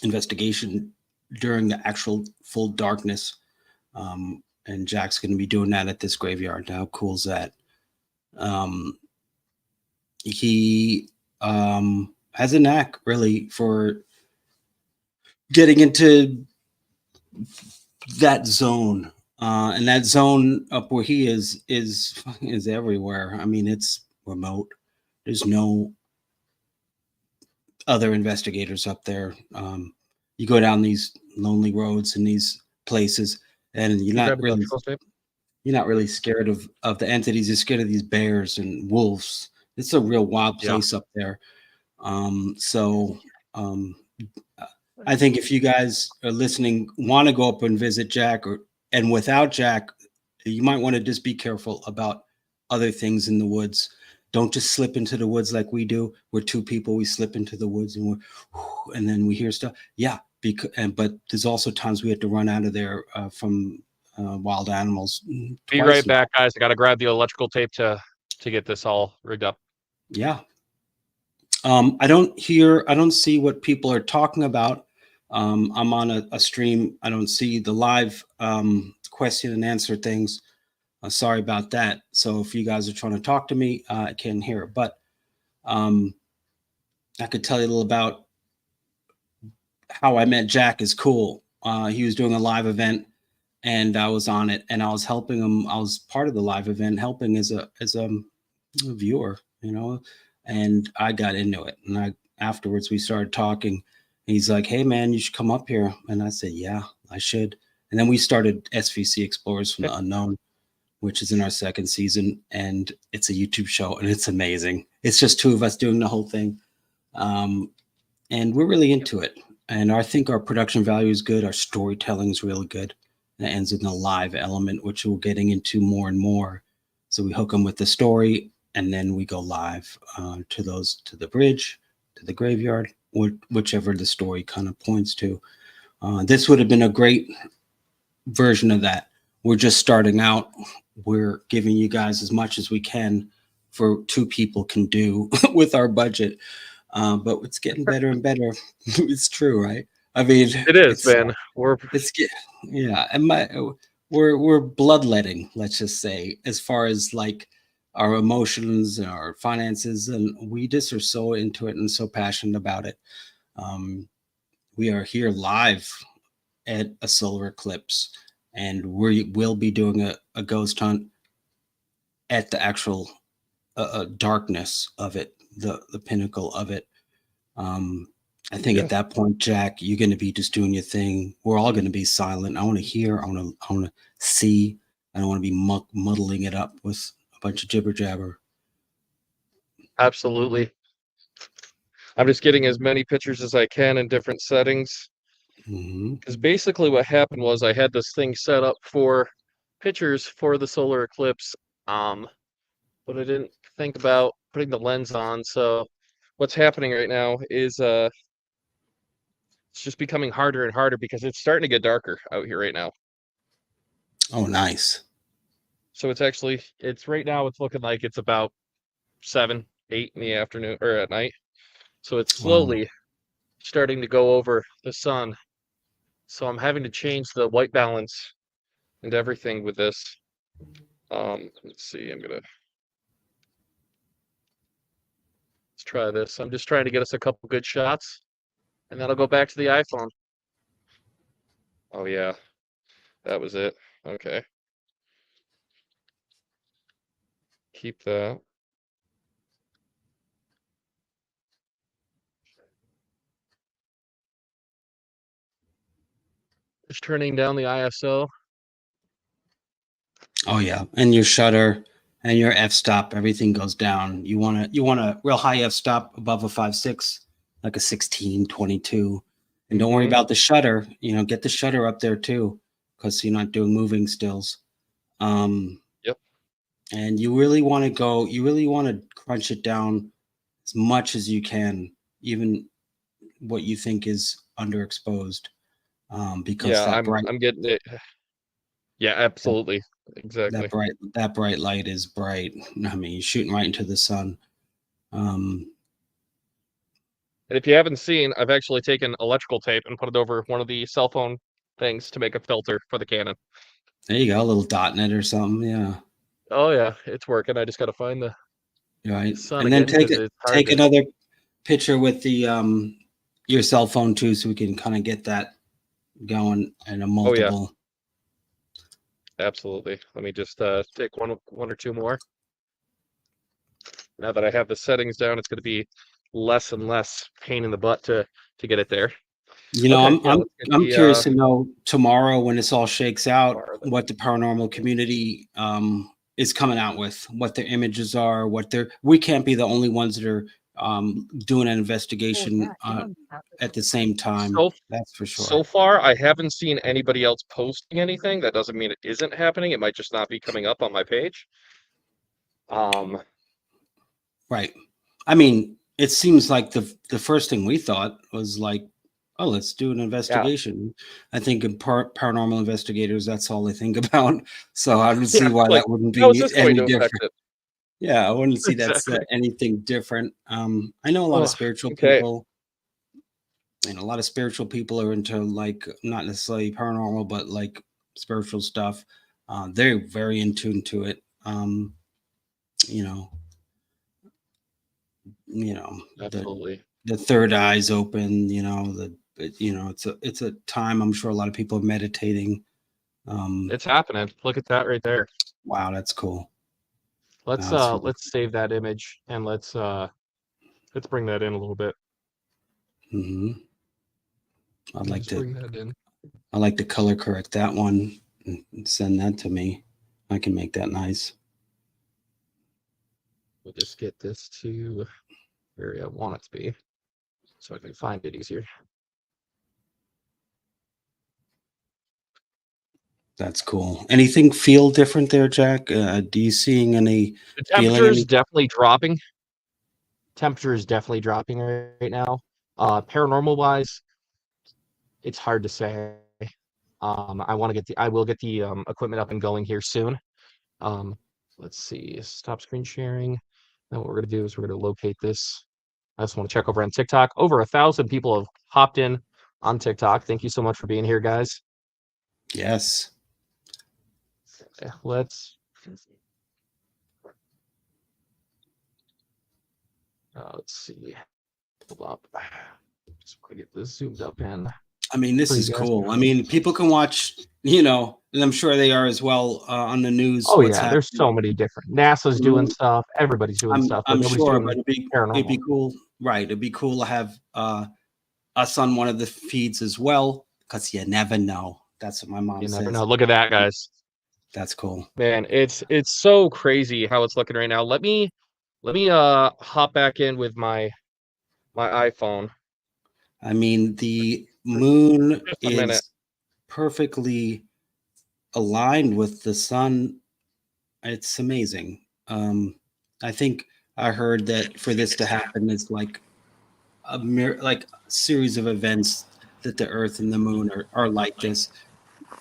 investigation during the actual full darkness. And Jack's going to be doing that at this graveyard. How cool is that? Um, he has a knack really for getting into that zone. And that zone up where he is everywhere. I mean, it's remote. There's no other investigators up there. You go down these lonely roads in these places, and You grab a picture, babe? you're not really scared of the entities. You're scared of these bears and wolves. It's a real wild Yeah. place up there. So um, I think if you guys are listening, want to go up and visit Jack, and without Jack, you might want to just be careful about other things in the woods. Don't just slip into the woods like we do. We're two people. We slip into the woods and then we hear stuff. Yeah, but there's also times we have to run out of there from wild animals. Be right back, guys. I got to grab the electrical tape to get this all rigged up. Yeah. I don't see what people are talking about. I'm on a stream. I don't see the live question and answer things. Sorry about that. So if you guys are trying to talk to me, I can't hear it. But I could tell you a little about how I met Jack. Is cool. He was doing a live event, and I was on it, and I was helping him. I was part of the live event, helping as a viewer, and I got into it. And afterwards we started talking. He's like, "Hey man, you should come up here." And I said, "Yeah, I should." And then we started SVC Explorers from the Unknown, which is in our second season, and it's a YouTube show, and it's amazing. It's just two of us doing the whole thing, and we're really into it. And I think our production value is good. Our storytelling is really good. And it ends in a live element, which we're getting into more and more. So we hook them with the story, and then we go live to the bridge, to the graveyard, whichever the story kind of points to. This would have been a great version of that. We're just starting out. We're giving you guys as much as we can for two people can do with our budget. But it's getting better and better. It's true, right? I mean, it is, man. And we're bloodletting, let's just say, as far as like our emotions and our finances, and we just are so into it and so passionate about it. We are here live at a solar eclipse, and we will be doing a ghost hunt at the actual darkness of it, the pinnacle of it. I think at that point, Jack, you're going to be just doing your thing. We're all going to be silent. I want to hear. I want to see. I don't want to be muddling it up with a bunch of jibber jabber. Absolutely. I'm just getting as many pictures as I can in different settings. Because basically what happened was I had this thing set up for pictures for the solar eclipse, but I didn't think about putting the lens on. So what's happening right now is it's just becoming harder and harder because it's starting to get darker out here right now. Oh, nice. So it's right now it's looking like it's about 7, 8 in the afternoon or at night. So it's slowly starting to go over the sun. So I'm having to change the white balance and everything with this. Let's see, let's try this. I'm just trying to get us a couple good shots, and then I'll go back to the iPhone. Oh yeah, that was it. Okay. Keep that. Just turning down the ISO. Oh yeah, and your shutter and your f-stop, everything goes down. You want a real high f-stop above a 5.6, like a 16, 22. And don't worry about the shutter. Get the shutter up there too, because you're not doing moving stills. Yep. And you really want to crunch it down as much as you can, even what you think is underexposed. Because I'm getting it. Yeah, absolutely. Exactly. That bright light is bright. I mean, you're shooting right into the sun. And if you haven't seen, I've actually taken electrical tape and put it over one of the cell phone things to make a filter for the Canon. There you go, a little .NET or something. Yeah. Oh yeah, it's working. I just got to find the right. sun and then again, take another picture with the your cell phone too, so we can kind of get that going in a multiple. Oh, yeah. Absolutely. Let me just take one or two more. Now that I have the settings down, it's going to be less and less pain in the butt to get it there. I'm curious to know tomorrow when this all shakes out, what the paranormal community is coming out with, what their images are, we can't be the only ones that are doing an investigation at the same time. So That's for sure. so far, I haven't seen anybody else posting anything. That doesn't mean it isn't happening. It might just not be coming up on my page. Right. I mean, it seems like the first thing we thought was like, oh, let's do an investigation. I think in paranormal investigators, that's all they think about. So I don't see why like, that wouldn't how is be this going any to affect different. it? Yeah, I wouldn't see that's Exactly. anything different. I know a lot of Oh, spiritual okay. people, and a lot of spiritual people are into like not necessarily paranormal, but like spiritual stuff. They're very in tune to it. You know, the Absolutely. third eye's open. It's a time I'm sure a lot of people are meditating. It's happening. Look at that right there. Wow, that's cool. Let's save that image and let's bring that in a little bit. Mm-hmm. I'd like to bring that in. I like to color correct that one and send that to me. I can make that nice. We'll just get this to where I want it to be so I can find it easier. That's cool. Anything feel different there, Jack? Do you seeing any The feeling temperature is any? definitely dropping. Temperature is definitely dropping right now. Paranormal wise, it's hard to say. I will get the equipment up and going here soon. Let's see, stop screen sharing. Now what we're gonna do is we're gonna locate this. I just want to check over on TikTok. Over 1,000 people have hopped in on TikTok. Thank you so much for being here, guys. Yes. Let's see. Hold up. Just want to get this zoomed up in. I mean, this is cool. I mean, people can watch, and I'm sure they are as well on the news. Oh What's yeah, happening. there's so many different. NASA's doing stuff. Everybody's doing stuff, but I'm nobody's sure, doing but it'd paranormal. be cool, right? It'd be cool to have us on one of the feeds as well, because you never know. That's what my mom says. You never know. Look at that, guys. That's cool. Man, it's so crazy how it's looking right now. Let me hop back in with my iPhone. I mean, the moon Just a minute. is perfectly aligned with the sun. It's amazing. I think I heard that for this to happen is like like a series of events that the Earth and the Moon are like this.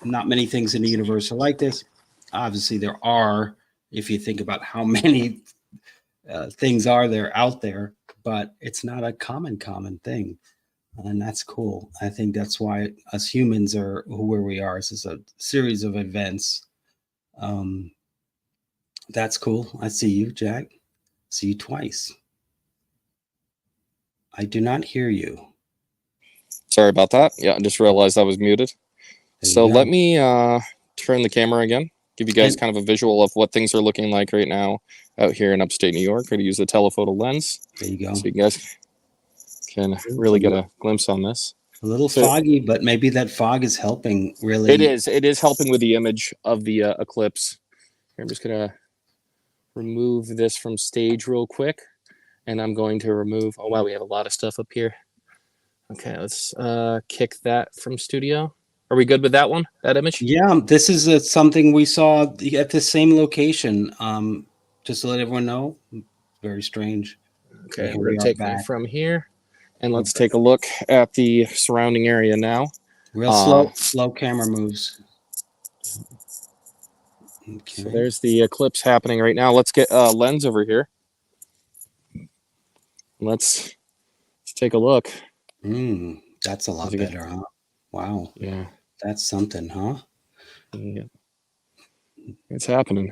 Not many things in the universe are like this. Obviously, there are. If you think about how many things are there out there, but it's not a common thing, and that's cool. I think that's why us humans are where we are. This is a series of events. That's cool. I see you, Jack. See you twice. I do not hear you. Sorry about that. Yeah, I just realized I was muted. So let me turn the camera again. Give you guys kind of a visual of what things are looking like right now out here in upstate New York. I'm going to use the telephoto lens. There you go. So you guys can really get a glimpse on this. A little foggy, but maybe that fog is helping really. It is. It is helping with the image of the eclipse. Here, I'm just going to remove this from stage real quick. And I'm going to remove, oh wow, we have a lot of stuff up here. Okay, let's kick that from studio. Are we good with that one, that image? Yeah, this is something we saw at the same location. Just to let everyone know, very strange. Okay, we're going to take me from here. And let's take a look at the surrounding area now. Real slow camera moves. Okay. So there's the eclipse happening right now. Let's get a lens over here. Let's take a look. That's a lot better, huh? Wow. Yeah. That's something, huh? Yeah. It's happening.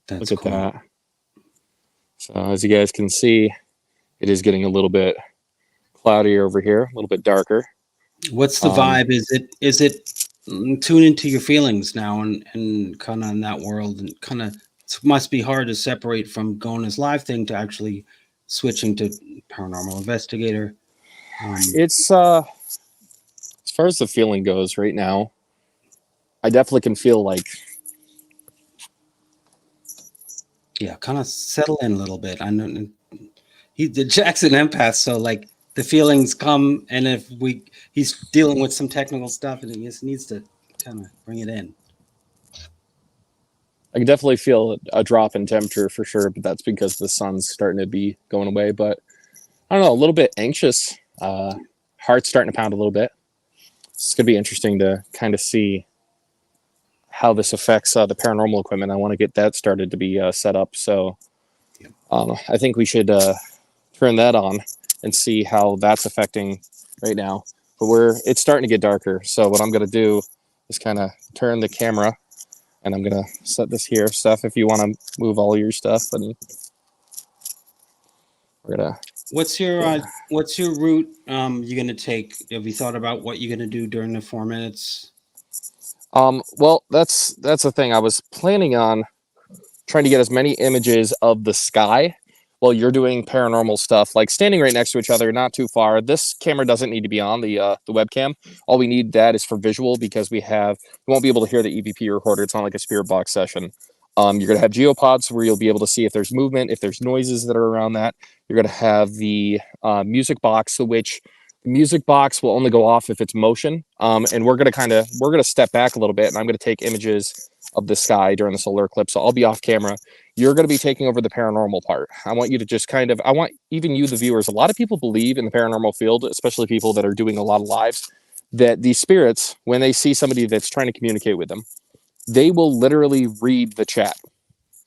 That's look at that. So as you guys can see, it is getting a little bit cloudier over here, a little bit darker. What's the vibe? Is it tune into your feelings now and kind of in that world, and kind of it must be hard to separate from going this live thing to actually switching to paranormal investigator. It's as far as the feeling goes right now, I definitely can feel like kind of settle in a little bit. I know the Jackson empath, so like the feelings come, and if he's dealing with some technical stuff, and he just needs to kind of bring it in. I can definitely feel a drop in temperature for sure, but that's because the sun's starting to be going away. But I don't know, a little bit anxious. Heart's starting to pound a little bit. It's going to be interesting to kind of see how this affects the paranormal equipment. I want to get that started to be set up. So I think we should turn that on and see how that's affecting right now. But it's starting to get darker. So what I'm going to do is kind of turn the camera, and I'm going to set this here. Steph, if you want to move all your stuff, and we're going to... What's your route you're going to take? Have you thought about what you're going to do during the 4 minutes? Well, that's the thing. I was planning on trying to get as many images of the sky while you're doing paranormal stuff, like standing right next to each other, not too far. This camera doesn't need to be on the webcam. All we need that is for visual, because we won't be able to hear the EVP recorder. It's not like a spirit box session. You're gonna have geopods where you'll be able to see if there's movement, if there's noises that are around that. You're gonna have the music box, which the music box will only go off if it's motion. And we're gonna step back a little bit, and I'm gonna take images of the sky during the solar eclipse. So I'll be off camera. You're going to be taking over the paranormal part. I want you to just I want even you, the viewers, a lot of people believe in the paranormal field, especially people that are doing a lot of lives, that these spirits, when they see somebody that's trying to communicate with them, they will literally read the chat.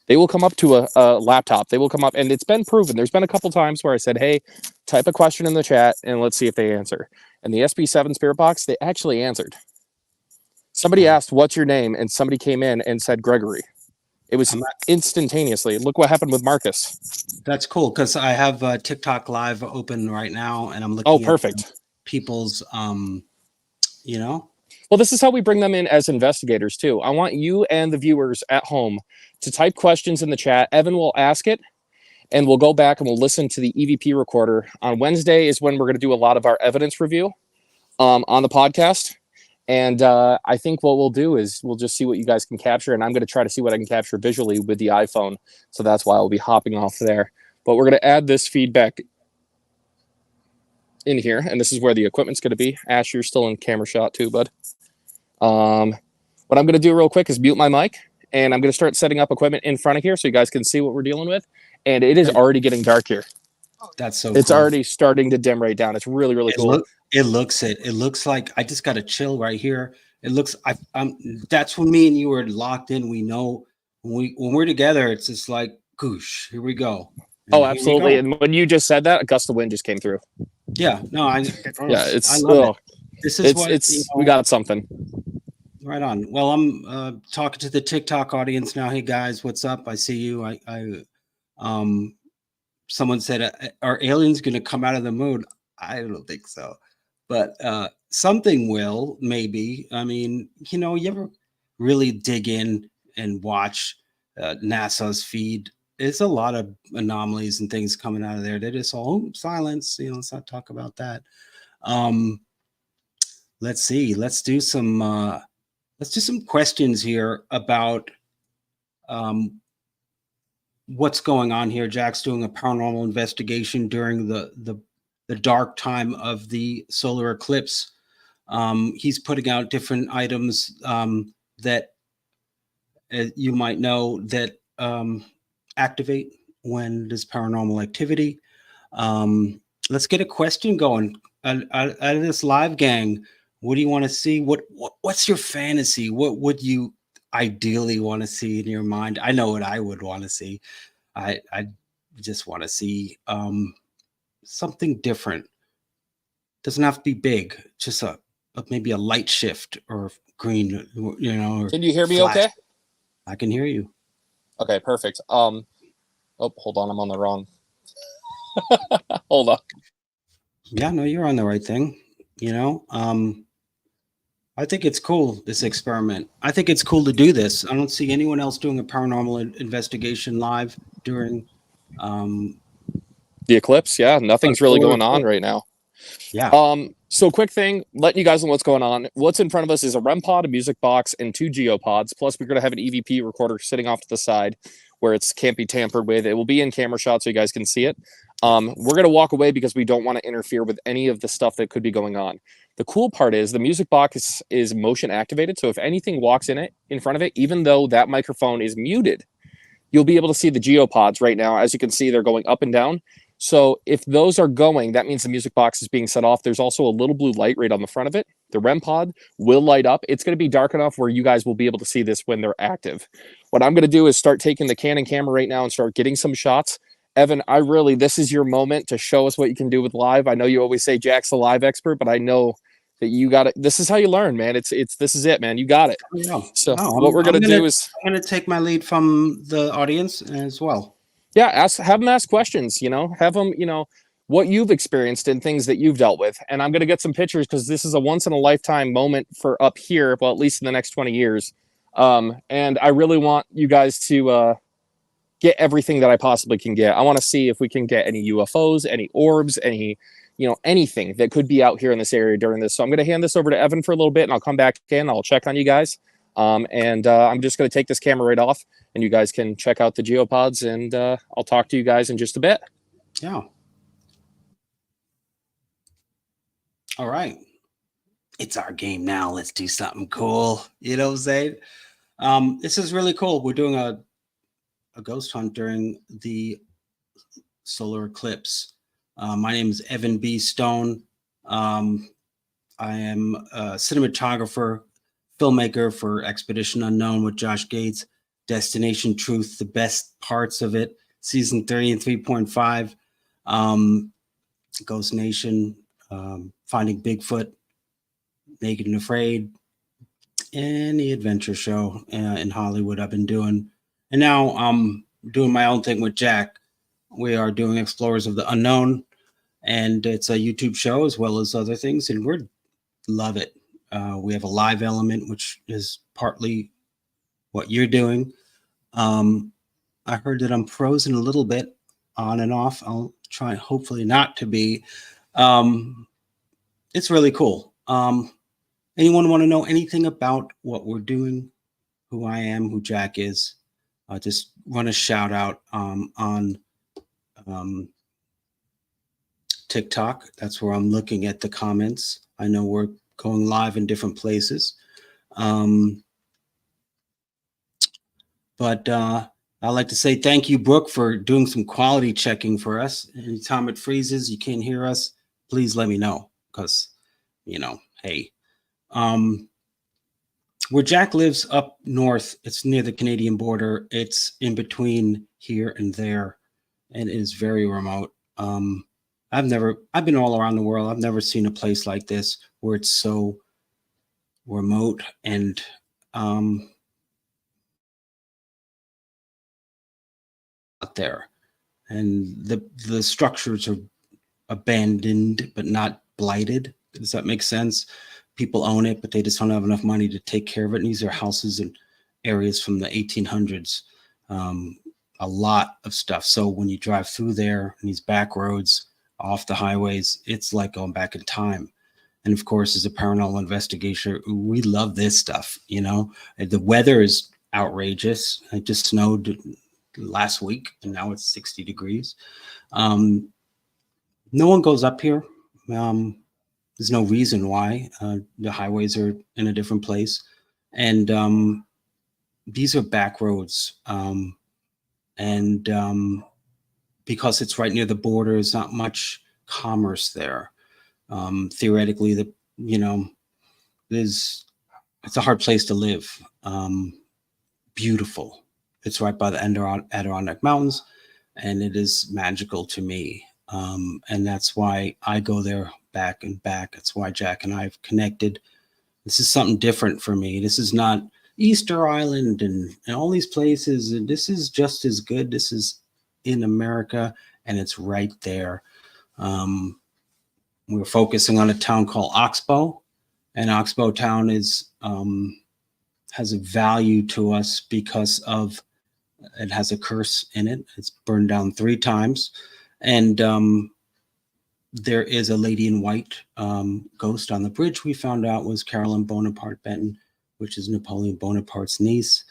They will come up to a laptop. They will come up, and it's been proven. There's been a couple times where I said, hey, type a question in the chat and let's see if they answer. And the SB7 spirit box, they actually answered. Somebody asked, what's your name? And somebody came in and said, Gregory. It was instantaneously. Look what happened with Marcus. That's cool, because I have TikTok Live open right now, and I'm looking at people's, you know. Well, this is how we bring them in as investigators, too. I want you and the viewers at home to type questions in the chat. Evan will ask it, and we'll go back and we'll listen to the EVP recorder. On Wednesday is when we're going to do a lot of our evidence review on the podcast. And I think what we'll do is we'll just see what you guys can capture. And I'm going to try to see what I can capture visually with the iPhone. So that's why I'll be hopping off there. But we're going to add this feedback in here. And this is where the equipment's going to be. Ash, you're still in camera shot too, bud. What I'm going to do real quick is mute my mic. And I'm going to start setting up equipment in front of here so you guys can see what we're dealing with. And it is already getting dark here. That's so It's already starting to dim right down. It's really, really cool. It looks like I just got a chill right here. It looks that's when me and you were locked in. We know when we're together, it's just like goosh, here we go. And absolutely. And when you just said that, a gust of wind just came through. Yeah, no, I love it. This is we got something. Right on. Well, I'm talking to the TikTok audience now. Hey guys, what's up? I see you. Someone said, are aliens going to come out of the moon? I don't think so. But something will, maybe. I mean, you ever really dig in and watch NASA's feed? There's a lot of anomalies and things coming out of there. They're just all silence. Let's not talk about that. Let's see. Let's do some questions here about what's going on here. Jack's doing a paranormal investigation during the dark time of the solar eclipse. He's putting out different items that you might know that activate when there's paranormal activity. Let's get a question going out of this live gang. What do you want to see? What's your fantasy? What would you ideally want to see in your mind? I know what I would want to see. I just want to see something different. Doesn't have to be big, just maybe a light shift or green, or can you hear me flash. Okay? I can hear you. Okay, perfect. Oh, hold on, I'm on the wrong. Hold on. Yeah, no, you're on the right thing. I think it's cool, this experiment. I think it's cool to do this. I don't see anyone else doing a paranormal investigation live during the eclipse. Yeah, nothing's really going on right now. Yeah. So quick thing, letting you guys know what's going on. What's in front of us is a REM pod, a music box, and 2 geopods. Plus, we're going to have an EVP recorder sitting off to the side where it can't be tampered with. It will be in camera shot so you guys can see it. We're going to walk away because we don't want to interfere with any of the stuff that could be going on. The cool part is the music box is motion activated. So if anything walks in front of it, even though that microphone is muted, you'll be able to see the geopods right now. As you can see, they're going up and down. So if those are going, that means the music box is being set off. There's also a little blue light right on the front of it. The REM pod will light up. It's going to be dark enough where you guys will be able to see this when they're active. What I'm going to do is start taking the Canon camera right now and start getting some shots. Evan, this is your moment to show us what you can do with live. I know you always say Jack's the live expert, but I know that you got it. This is how you learn, man. This is it, man. You got it. Yeah. So what we're going to do is I'm going to take my lead from the audience as well. Yeah, have them ask questions, have them, what you've experienced and things that you've dealt with. And I'm going to get some pictures because this is a once in a lifetime moment for up here, well, at least in the next 20 years. And I really want you guys to get everything that I possibly can get. I want to see if we can get any UFOs, any orbs, any, anything that could be out here in this area during this. So I'm going to hand this over to Evan for a little bit and I'll come back in. I'll check on you guys. And I'm just going to take this camera right off and you guys can check out the geopods and I'll talk to you guys in just a bit. Yeah. All right. It's our game now. Let's do something cool. You know what I'm saying? This is really cool. We're doing a ghost hunt during the solar eclipse. My name is Evan B. Stone. I am a cinematographer, filmmaker for Expedition Unknown with Josh Gates, Destination Truth, the best parts of it, season 3 and 3.5, Ghost Nation, Finding Bigfoot, Naked and Afraid, any adventure show in Hollywood I've been doing. And now I'm doing my own thing with Jack. We are doing Explorers of the Unknown, and it's a YouTube show as well as other things, and we love it. We have a live element, which is partly what you're doing. I heard that I'm frozen a little bit on and off. I'll try hopefully not to be. It's really cool. Anyone want to know anything about what we're doing, who I am, who Jack is? Just run a shout out on TikTok. That's where I'm looking at the comments. I know we're going live in different places. But I'd like to say thank you, Brooke, for doing some quality checking for us. Anytime it freezes, you can't hear us, please let me know because, hey. Where Jack lives up north, it's near the Canadian border. It's in between here and there, and it is very remote. I've been all around the world. I've never seen a place like this where it's so remote and out there. And the structures are abandoned but not blighted. Does that make sense? People own it, but they just don't have enough money to take care of it. And these are houses in areas from the 1800s. A lot of stuff. So when you drive through there and these back roads off the highways, it's like going back in time. And of course, as a paranormal investigator, we love this stuff. The weather is outrageous. It just snowed last week and now it's 60 degrees. No one goes up here. There's no reason why. The highways are in a different place. And these are back roads. And because it's right near the border, there's not much commerce there. Theoretically, it's a hard place to live. Beautiful. It's right by the Adirondack Mountains, and it is magical to me. And that's why I go there back and back. That's why Jack and I have connected. This is something different for me. This is not Easter Island and all these places. And this is just as good. This is in America, and it's right there. We're focusing on a town called Oxbow, and Oxbow town has a value to us because of it has a curse in it. It's burned down 3 times. And there is a lady in white ghost on the bridge we found out was Carolyn Bonaparte Benton, which is Napoleon Bonaparte's niece.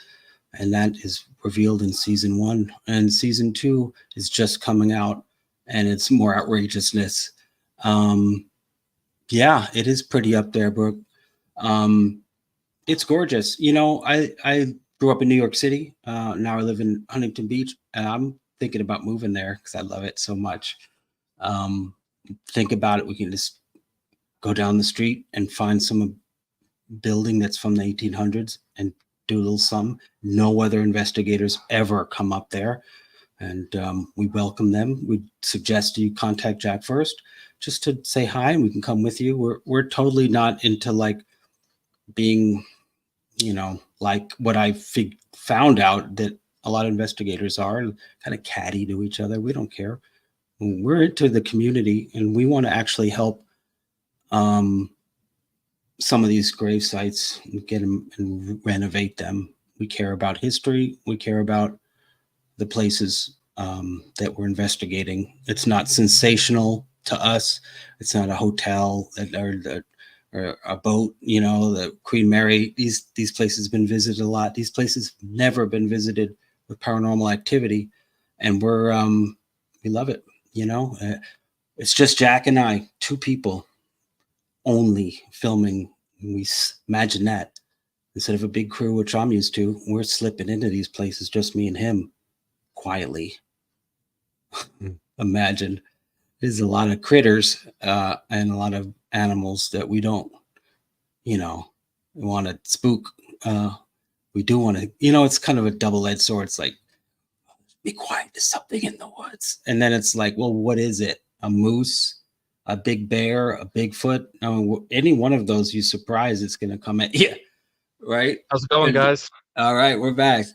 And that is revealed in season 1. And season 2 is just coming out. and it's more outrageousness. Um, yeah, it is pretty up there, Brooke. Um, it's gorgeous. I grew up in New York City. Now I live in Huntington Beach, and I'm thinking about moving there because I love it so much. Um, think about it. We can just go down the street and find some building that's from the 1800s and do a little something. No other investigators ever come up there, and we welcome them. We suggest you contact Jack first, just to say hi, and we can come with you. We're totally not into like being, like what I found out that a lot of investigators are kind of catty to each other. We don't care. We're into the community, and we want to actually help um, some of these grave sites and get them and renovate them. We care about history. We care about the places that we're investigating. It's not sensational to us. It's not a hotel or a boat. The Queen Mary. These places have been visited a lot. These places have never been visited with paranormal activity, and we love it. It's just Jack and I, two people only filming. We imagine that instead of a big crew, which I'm used to, we're slipping into these places, just me and him, quietly. Imagine there's a lot of critters and a lot of animals that we don't, want to spook. We do want to, it's kind of a double-edged sword. It's like, be quiet, there's something in the woods. And then it's like, well, what is it? A moose, a big bear, a Bigfoot? I mean, any one of those you surprise, it's going to come at you, right? How's it going, And guys? all right, we're back.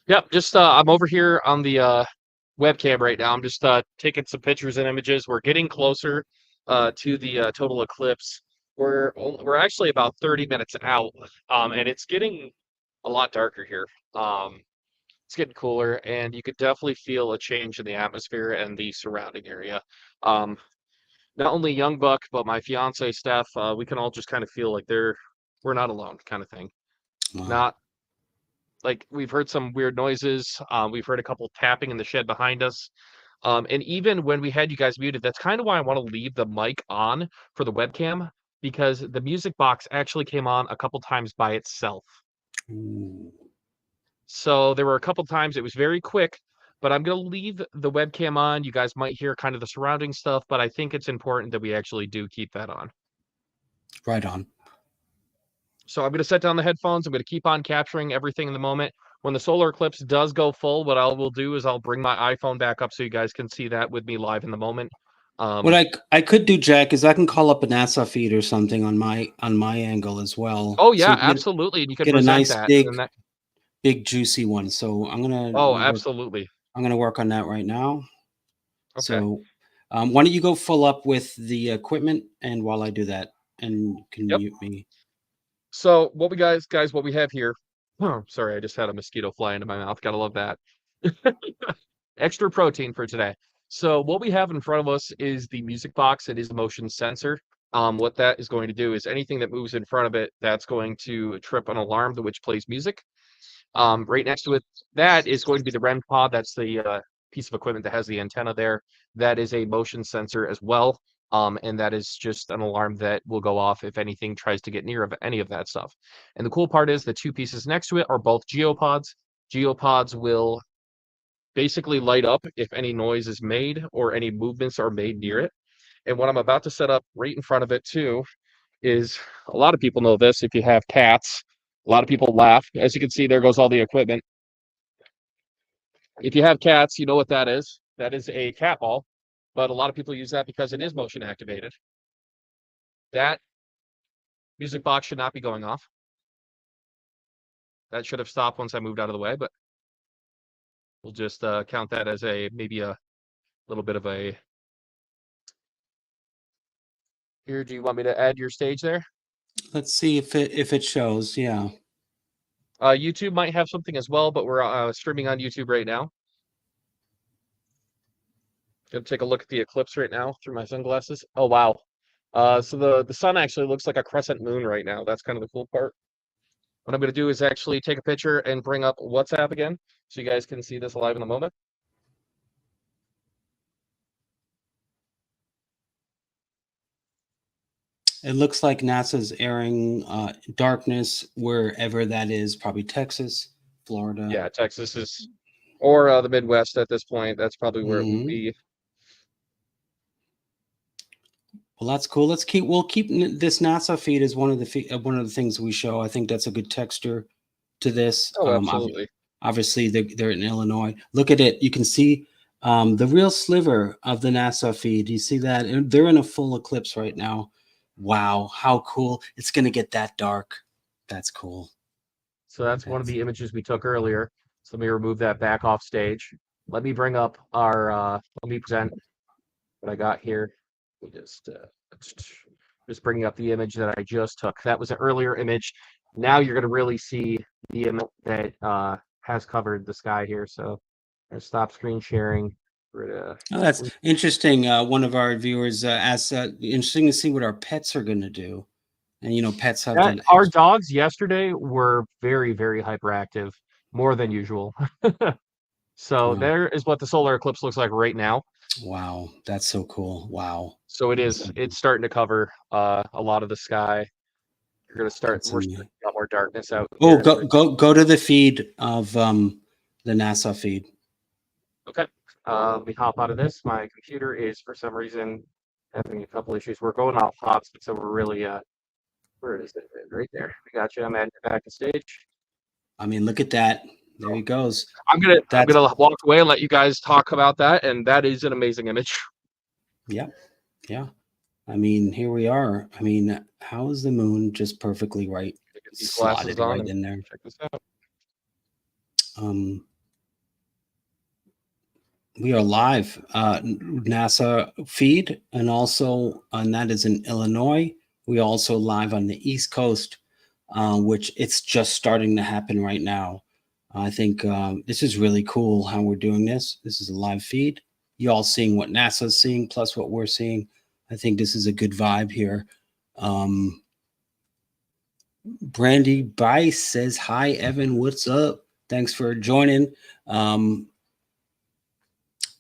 Yep, just I'm over here on the webcam right now. I'm just taking some pictures and images. We're getting closer to the total eclipse. We're actually about 30 minutes out, and it's getting a lot darker here. It's getting cooler, and you could definitely feel a change in the atmosphere and the surrounding area. Um, Not only Young Buck, but my fiance, Steph, we can all just kind of feel like we're not alone, kind of thing. Wow. Not like we've heard some weird noises. We've heard a couple tapping in the shed behind us. And even when we had you guys muted, that's kind of why I want to leave the mic on for the webcam because the music box actually came on a couple times by itself. Ooh. So there were a couple times it was very quick, but I'm going to leave the webcam on. You guys might hear kind of the surrounding stuff, but I think it's important that we actually do keep that on. Right on. So I'm going to set down the headphones. I'm going to keep on capturing everything in the moment. When the solar eclipse does go full, what I will do is I'll bring my iPhone back up so you guys can see that with me live in the moment. What I could do, Jack, is I can call up a NASA feed or something on my angle as well. Oh So yeah, absolutely. And you can get a present nice that. And then that, big juicy one. So oh, absolutely. I'm gonna work on that right now. Okay. So why don't you go full up with the equipment, and while I do that, and you can Yep. mute me. So what we guys, what we have here. Oh, sorry, I just had a mosquito fly into my mouth. Gotta love that. Extra protein for today. So what we have in front of us is the music box. It is the motion sensor. What that is going to do is anything that moves in front of it, that's going to trip an alarm which plays music. Right next to it, that is going to be the REM pod. That's the piece of equipment that has the antenna there. That is a motion sensor as well. And that is just an alarm that will go off if anything tries to get near of any of that stuff. And the cool part is the two pieces next to it are both geopods. Geopods will basically light up if any noise is made or any movements are made near it. And what I'm about to set up right in front of it too is a lot of people know this if you have cats. A lot of people laugh. As you can see, there goes all the equipment. If you have cats, you know what that is. That is a cat ball, but a lot of people use that because it is motion activated. That music box should not be going off. That should have stopped once I moved out of the way, but we'll just count that as maybe a little bit of a. Here, do you want me to add your stage there? Let's see if it shows. Yeah. YouTube might have something as well, but we're streaming on YouTube right now. Gonna take a look at the eclipse right now through my sunglasses. Oh wow. So the sun actually looks like a crescent moon right now. That's kind of the cool part. What I'm gonna do is actually take a picture and bring up WhatsApp again, so you guys can see this live in a moment. It looks like NASA's airing darkness wherever that is, probably Texas, Florida. Yeah, Texas is, or the Midwest at this point. That's probably where it would Mhm. be. Well, that's cool. We'll keep this NASA feed as one of the things we show. I think that's a good texture to this. Oh, absolutely. Obviously, they're in Illinois. Look at it. You can see the real sliver of the NASA feed. You see that? And they're in a full eclipse right now. Wow, how cool. It's going to get that dark. That's cool. So that's one of the images we took earlier. So let me remove that back off stage. Let me bring up let me present what I got here. We just bringing up the image that I just took. That was an earlier image. Now you're going to really see the image that has covered the sky here. So I'm stop screen sharing. Oh, that's interesting. One of our viewers asked, interesting to see what our pets are going to do. And, pets have that. Our dogs yesterday were very, very hyperactive, more than usual. So there is what the solar eclipse looks like right now. Wow, that's so cool. Wow. So it's starting to cover a lot of the sky. We're going to start, we're starting a lot more darkness out Oh, here. go to the feed of the NASA feed. Okay. Let me hop out of this. My computer is, for some reason, having a couple issues. We're going off hotspot, so we're really, where is it? Right there. We got you. I'm adding it back to stage. I mean, look at that. There he goes. I'm gonna walk away and let you guys talk about that, and that is an amazing image. Yeah. Yeah. I mean, here we are. I mean, how is the moon just perfectly right? Slotted right in there. Check this out. We are live, NASA feed, and that is in Illinois. We also live on the East Coast, which it's just starting to happen right now. I think this is really cool how we're doing this. This is a live feed. You all seeing what NASA's seeing plus what we're seeing. I think this is a good vibe here. Brandy Bice says, "Hi, Evan. What's up? Thanks for joining."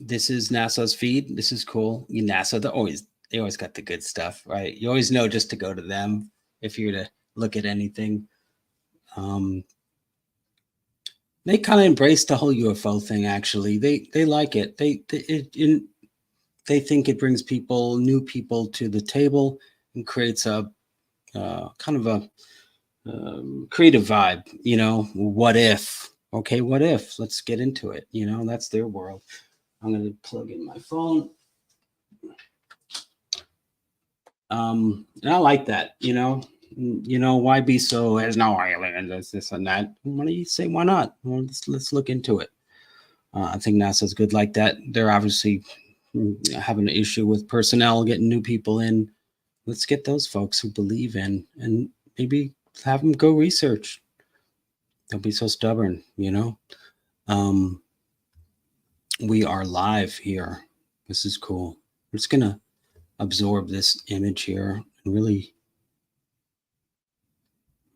This is NASA's feed. This is cool. NASA, they always got the good stuff, right? You always know just to go to them if you're to look at anything. They kind of embrace the whole UFO thing. Actually, they like it. They think it brings new people to the table and creates a kind of a creative vibe. What if? Okay, what if? Let's get into it. That's their world. I'm going to plug in my phone. And I like that, why be so, there's no aliens, this and that. Why do you say, why not? Well, let's look into it. I think NASA's good like that. They're obviously having an issue with personnel, getting new people in. Let's get those folks who believe in, and maybe have them go research. Don't be so stubborn, We are live here. This is cool. We're just going to absorb this image here and really,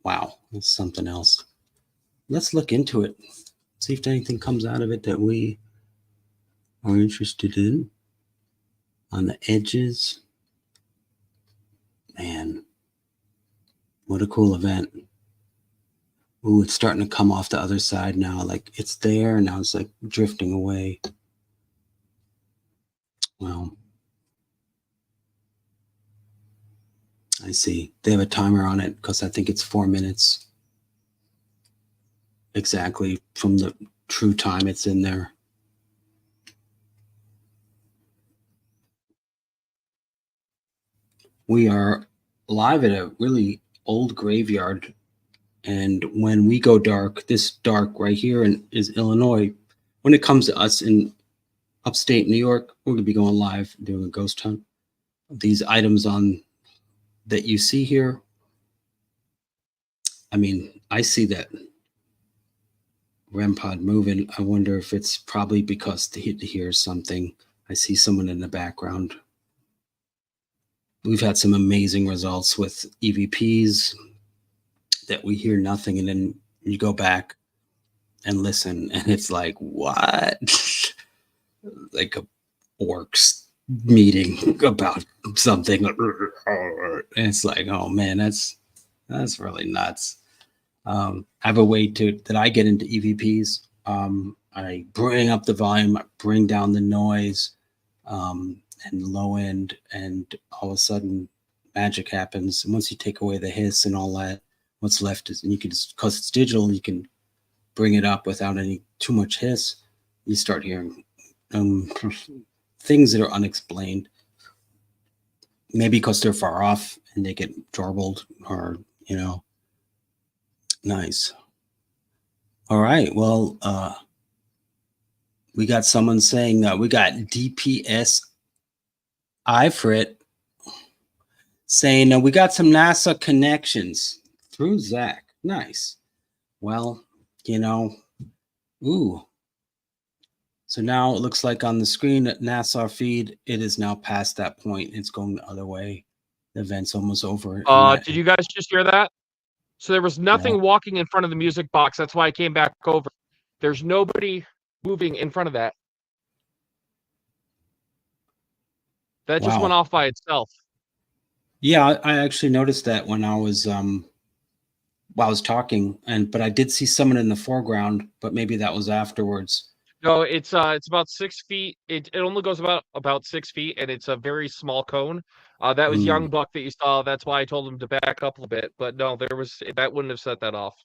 wow, that's something else. Let's look into it. See if anything comes out of it that we are interested in. On the edges. Man, what a cool event. Ooh, it's starting to come off the other side now. Like it's there, and now it's like drifting away. Wow. I see. They have a timer on it because I think it's 4 minutes. Exactly from the true time it's in there. We are live at a really old graveyard. And when we go dark, this dark right here is Illinois. When it comes to us in upstate New York, we're going to be going live doing a ghost hunt. These items that you see here, I mean, I see that REM pod moving. I wonder if it's probably because he hears something. I see someone in the background. We've had some amazing results with EVPs that we hear nothing, and then you go back and listen, and it's like, what? Like orcs meeting about something. And it's like, oh man, that's really nuts. I have a way that I get into EVPs. I bring up the volume, I bring down the noise, and low end, and all of a sudden magic happens. And once you take away the hiss and all that, what's left is, and you can just, because it's digital, you can bring it up without any too much hiss. You start hearing things that are unexplained, maybe because they're far off and they get jarbled, or nice. All right, well, we got someone saying we got DPS Ifrit saying we got some NASA connections through Zach. Nice. Well, ooh. So now it looks like on the screen at NASA feed, it is now past that point. It's going the other way. The event's almost over. Did you guys just hear that? So there was nothing walking in front of the music box. That's why I came back over. There's nobody moving in front of that. That just went off by itself. Yeah, I actually noticed that when I was while I was talking, but I did see someone in the foreground, but maybe that was afterwards. No, it's about 6 feet. It only goes about 6 feet, and it's a very small cone. That was Young Buck that you saw. That's why I told him to back up a bit. But no, that wouldn't have set that off.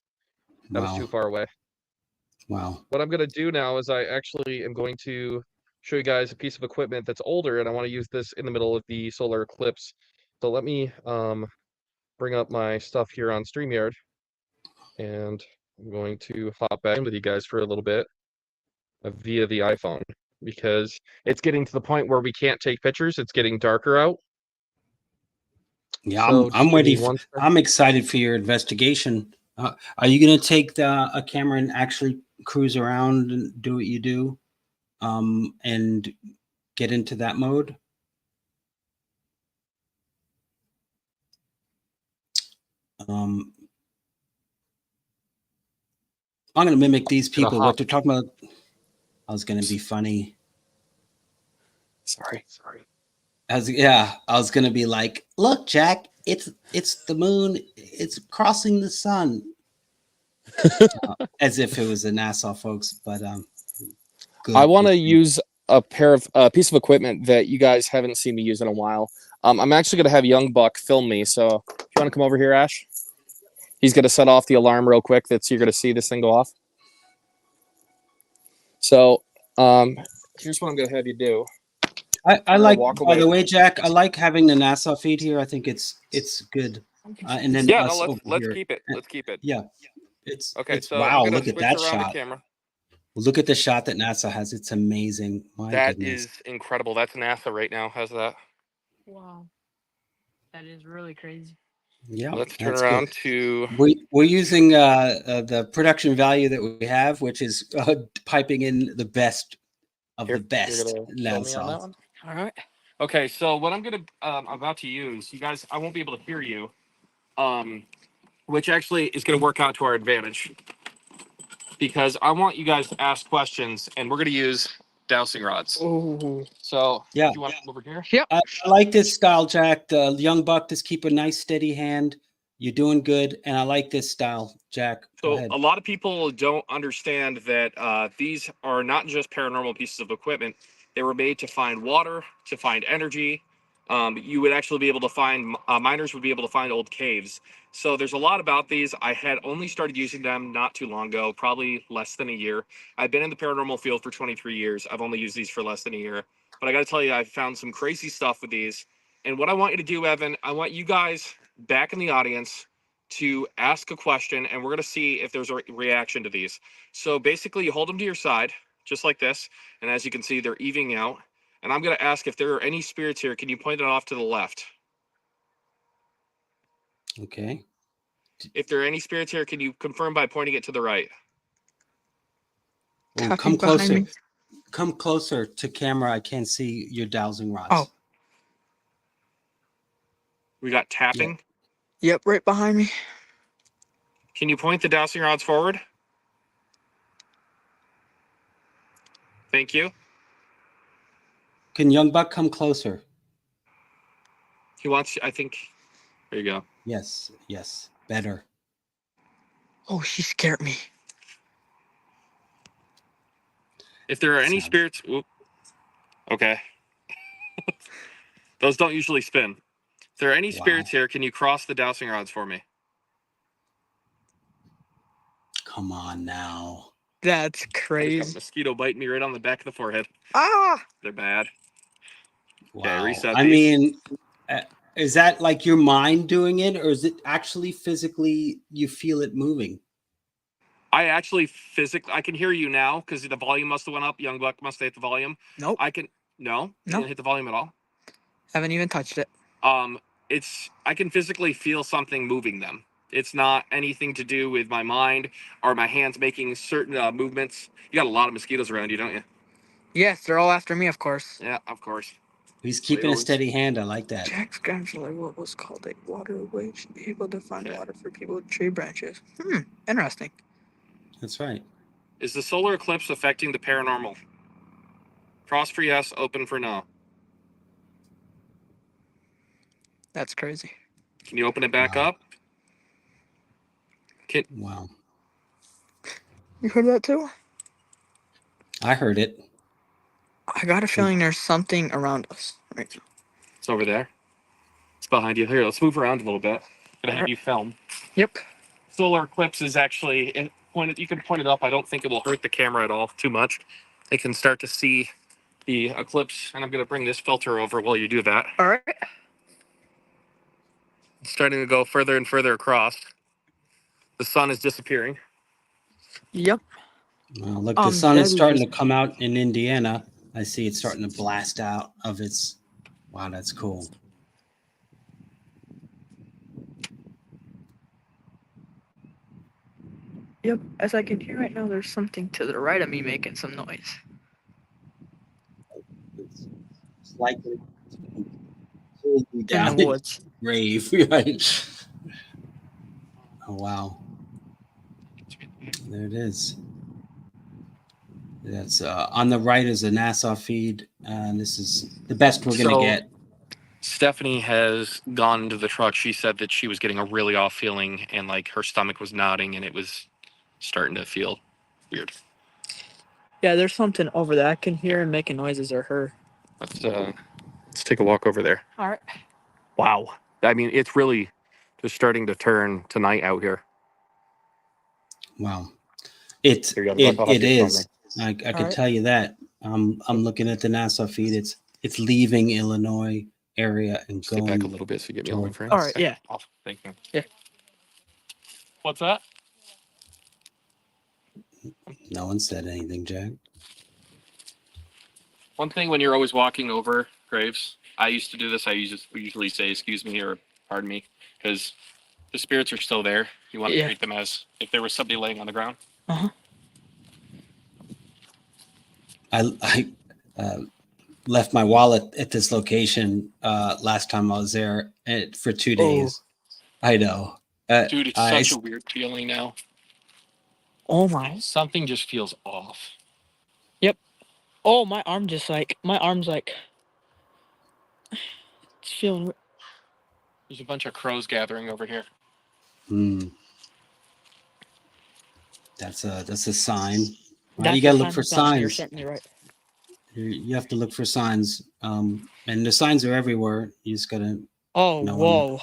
That was too far away. Wow. What I'm gonna do now is I actually am going to show you guys a piece of equipment that's older, and I want to use this in the middle of the solar eclipse. So let me bring up my stuff here on StreamYard, and I'm going to hop back in with you guys for a little bit via the iPhone, because it's getting to the point where we can't take pictures. It's getting darker out. Yeah, So I'm waiting. I'm excited for your investigation. Are you going to take a camera and actually cruise around and do what you do, and get into that mode? I'm going to mimic these people. What they're talking about. I was going to be funny. Sorry. I was going to be like, look, Jack, it's the moon. It's crossing the sun. As if it was the NASA folks, but I want to use a piece of equipment that you guys haven't seen me use in a while. I'm actually going to have Young Buck film me. So if you want to come over here, Ash, he's going to set off the alarm real quick. You're going to see this thing go off. So here's what I'm going to have you do. I like, by the way, Jack, I like having the NASA feed here. I think it's good. And then let's keep it. Let's keep it. Yeah, it's okay. It's, so wow, look at that shot. Camera. Look at the shot that NASA has. It's amazing. My goodness. That is incredible. That's NASA right now. How's that? Wow, that is really crazy. Yeah, let's turn around to. We're using the production value that we have, which is piping in the best of the best. All right. Okay, so what I'm about to use, you guys, I won't be able to hear you, which actually is going to work out to our advantage, because I want you guys to ask questions, and we're going to use dowsing rods. Ooh. So yeah, you want to come over here? Yep. I like this style, Jack. The Young Buck, just keep a nice steady hand. You're doing good, and I like this style, Jack. So a lot of people don't understand that these are not just paranormal pieces of equipment. They were made to find water, to find energy. You would actually be able to find, miners would be able to find old caves. So there's a lot about these. I had only started using them not too long ago, probably less than a year. I've been in the paranormal field for 23 years. I've only used these for less than a year. But I got to tell you, I've found some crazy stuff with these. And what I want you to do, Evan, I want you guys back in the audience to ask a question, and we're going to see if there's a reaction to these. So basically, you hold them to your side, just like this. And as you can see, they're evening out. And I'm going to ask if there are any spirits here. Can you point it off to the left? Okay. If there are any spirits here, can you confirm by pointing it to the right? Oh, come closer. Come closer to camera. I can't see your dowsing rods. Oh. We got tapping. Yep, right behind me. Can you point the dowsing rods forward? Thank you. Can Young Buck come closer? He wants. I think. There you go. Yes. Yes. Better. Oh, she scared me. If there are any spirits, okay. Those don't usually spin. If there are any spirits here, can you cross the dowsing rods for me? Come on now. That's I just got a crazy. mosquito biting me right on the back of the forehead. Ah! They're bad. Wow. Okay, reset I these. mean, is that like your mind doing it, or is it actually physically you feel it moving? I actually physically, I can hear you now because the volume must have went up. Young Buck must have hit the volume. Nope. I can, no, you Nope. didn't hit the volume at all. Haven't even touched it. I can physically feel something moving them. It's not anything to do with my mind or my hands making certain movements. You got a lot of mosquitoes around you, don't you? Yes, they're all after me, of course. Yeah, of course. He's keeping a steady hand. I like that. Jack's grandfather, what was called a waterway, should be able to find water for people with tree branches. Interesting. That's right. Is the solar eclipse affecting the paranormal? Cross for yes, open for no. That's crazy. Can you open it back up? Wow. You heard that too? I heard it. I got a feeling there's something around us right now. It's over there. It's behind you. Here, let's move around a little bit. I'm gonna have you film. Yep. Solar eclipse is actually pointed. You can point it up. I don't think it will hurt the camera at all too much. They can start to see the eclipse, and I'm gonna bring this filter over while you do that. All right. It's starting to go further and further across. The sun is disappearing. Yep. Well, look, the sun is starting to come out in Indiana. I see it's starting to blast out of its. Wow, that's cool. Yep. As I can hear right now, there's something to the right of me making some noise. It's likely to be down in the woods. Grave, right? Oh wow. There it is. That's on the right is a NASA feed, and this is the best we're gonna get. Stephanie has gone to the truck. She said that she was getting a really off feeling, and like her stomach was nodding, and it was starting to feel weird. Yeah, there's something over there. I can hear him making noises or her. Let's take a walk over there. All right. Wow. I mean, it's really just starting to turn to night out here. Wow. It is. I can tell you that. I'm looking at the NASA feed. It's leaving Illinois area and going back a little bit so you get me on my frame. All right, yeah. Awesome. Thank you. Yeah. What's that? No one said anything, Jack. One thing when you're always walking over graves, I used to do this. I usually say excuse me or pardon me because the spirits are still there. You want to treat them as if there was somebody laying on the ground. Uh-huh. I left my wallet at this location last time I was there for 2 days. I know. Dude, it's such a weird feeling now. Oh my. Something just feels off. Yep. Oh, my arm's like, it's feeling. There's a bunch of crows gathering over here. That's a sign. Right? You gotta look for signs. You're certainly right. You have to look for signs. And the signs are everywhere. You just gotta. Oh, whoa.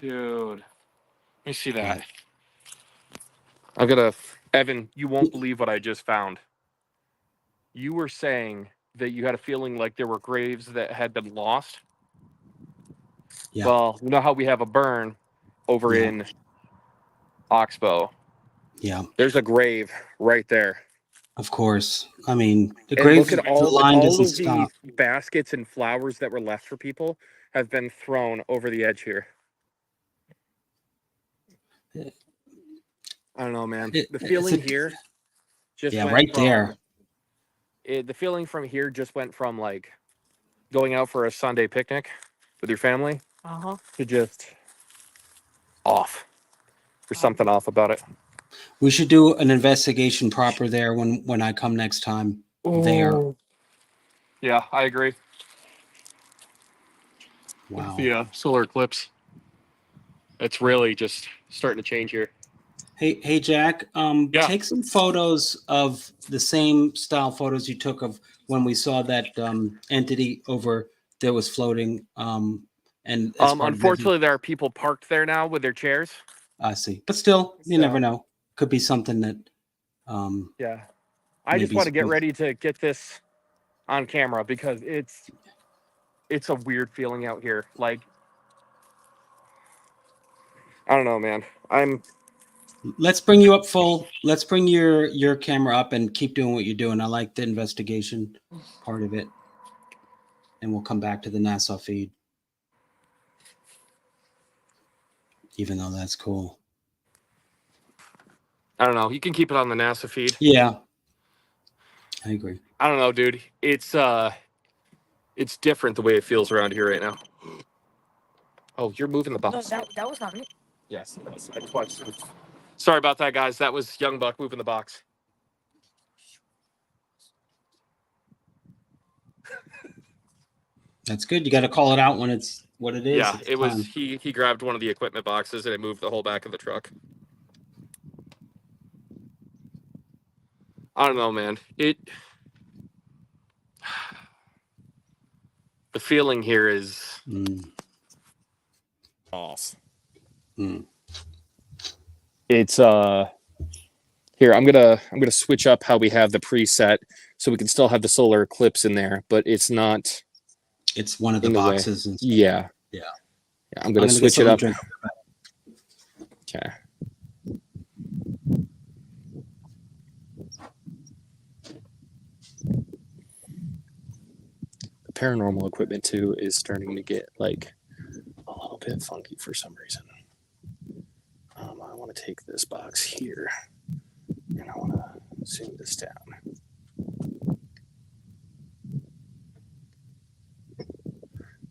Dude. Let me see that. I'm gonna, Evan, you won't believe what I just found. You were saying that you had a feeling like there were graves that had been lost. Yeah. Well, you know how we have a burn over in Oxbow. Yeah. There's a grave right there. Of course. I mean, the grave, look at all, the line all doesn't of stop. the baskets and flowers that were left for people have been thrown over the edge here. I don't know, man. The feeling here just went right from, there. The feeling from here just went from like going out for a Sunday picnic with your family to just off. There's something off about it. We should do an investigation proper there when I come next time. There. Yeah, I agree. Wow. The solar eclipse. It's really just starting to change here. Hey, Jack. Yeah. Take some photos of the same style photos you took of when we saw that entity over there was floating. And as part of Unfortunately, there are people parked there now with their chairs. I see, but still, you never know. Could be something that. Yeah. I just maybe want to get ready to get this on camera because it's a weird feeling out here. Like, I don't know, man. Let's bring you up full. Let's bring your camera up and keep doing what you're doing. I like the investigation part of it, and we'll come back to the NASA feed. Even though that's cool. I don't know. You can keep it on the NASA feed. Yeah, I agree. I don't know, dude. It's different the way it feels around here right now. Oh, you're moving the box. No, that was not me. Yes, it was. I just watched it. Sorry about that, guys. That was Young Buck moving the box. That's good. You got to call it out when it's what it is. Yeah, it was. He grabbed one of the equipment boxes and it moved the whole back of the truck. I don't know, man. The feeling here is off. It's here. I'm gonna switch up how we have the preset so we can still have the solar eclipse in there, but it's not. It's one of the boxes. And yeah. I'm gonna switch it up. Okay. The paranormal equipment too is starting to get like a little bit funky for some reason. I want to take this box here and I want to zoom this down.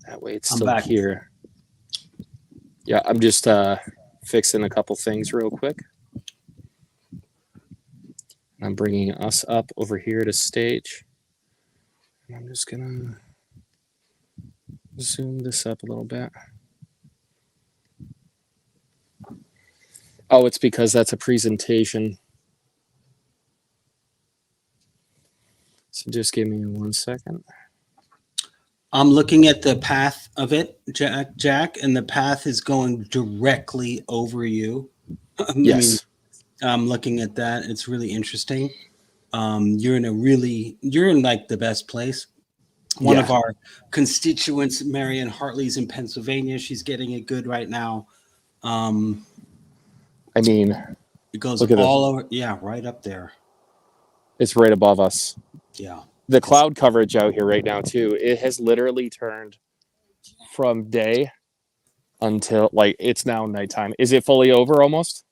That way it's still here. Yeah, I'm just fixing a couple things real quick. I'm bringing us up over here to stage. And I'm just going to zoom this up a little bit. Oh, it's because that's a presentation. So just give me 1 second. I'm looking at the path of it, Jack, and the path is going directly over you. Yes. I'm looking at that. It's really interesting. You're in like the best place. One of our constituents, Marianne Hartley's in Pennsylvania. She's getting it good right now. I mean, it goes all over. Yeah, right up there. It's right above us. Yeah. The cloud coverage out here right now too, it has literally turned from day until like it's now nighttime. Is it fully over almost?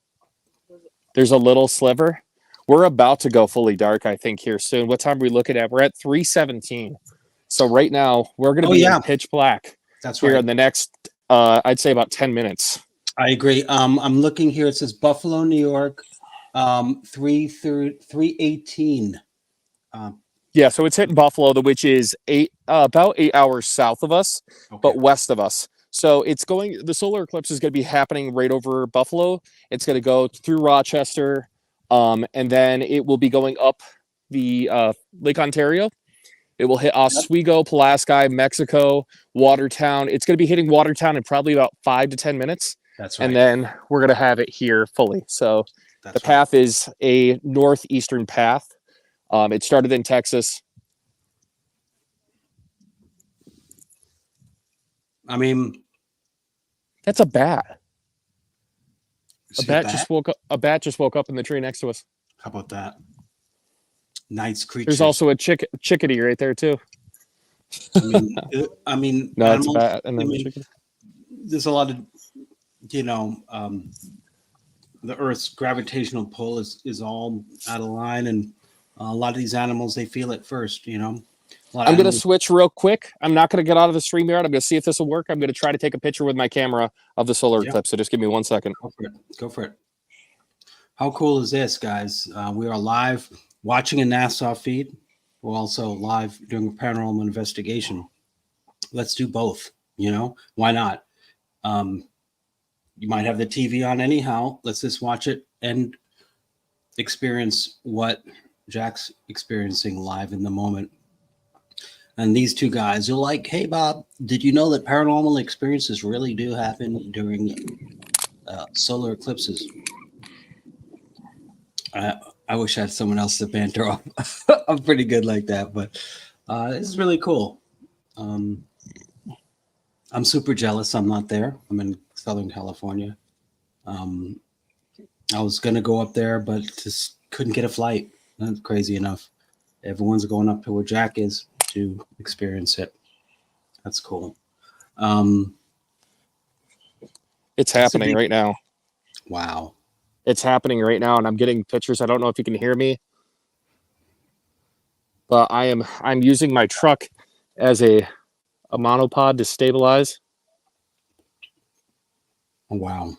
There's a little sliver. We're about to go fully dark, I think, here soon. What time are we looking at? We're at 3:17. So right now we're going to be in pitch black. That's here right. in the next, I'd say about 10 minutes. I agree. I'm looking here. It says Buffalo, New York, 3:18. Yeah, so it's hitting Buffalo, which is about 8 hours south of us, but west of us. So the solar eclipse is going to be happening right over Buffalo. It's going to go through Rochester, and then it will be going up the Lake Ontario. It will hit Oswego, Pulaski, Mexico, Watertown. It's going to be hitting Watertown in probably about 5 to 10 minutes. That's right. And then we're going to have it here fully. So the path is a northeastern path. It started in Texas. I mean, that's a bat. A bat just woke up. A bat just woke up in the tree next to us. How about that? Nice creature. There's also a chickadee right there too. I mean, no, it's a bat. And then there's a lot of, the Earth's gravitational pull is all out of line, and a lot of these animals, they feel it first. I'm going to switch real quick. I'm not going to get out of the StreamYard. I'm going to see if this will work. I'm going to try to take a picture with my camera of the solar eclipse. So just give me 1 second. Go for it. How cool is this, guys? We are live watching a NASA feed. we're also live doing a paranormal investigation. Let's do both. You know, why not? You might have the TV on anyhow. Let's just watch it and experience what Jack's experiencing live in the moment. And these two guys are like, hey, Bob, did you know that paranormal experiences really do happen during solar eclipses? I wish I had someone else to banter off. I'm pretty good like that, but this is really cool. I'm super jealous I'm not there. I'm in Southern California. I was going to go up there, but just couldn't get a flight. That's crazy enough. Everyone's going up to where Jack is to experience it. That's cool. It's happening right now. Wow. It's happening right now, and I'm getting pictures. I don't know if you can hear me, but I'm using my truck as a monopod to stabilize. Wow.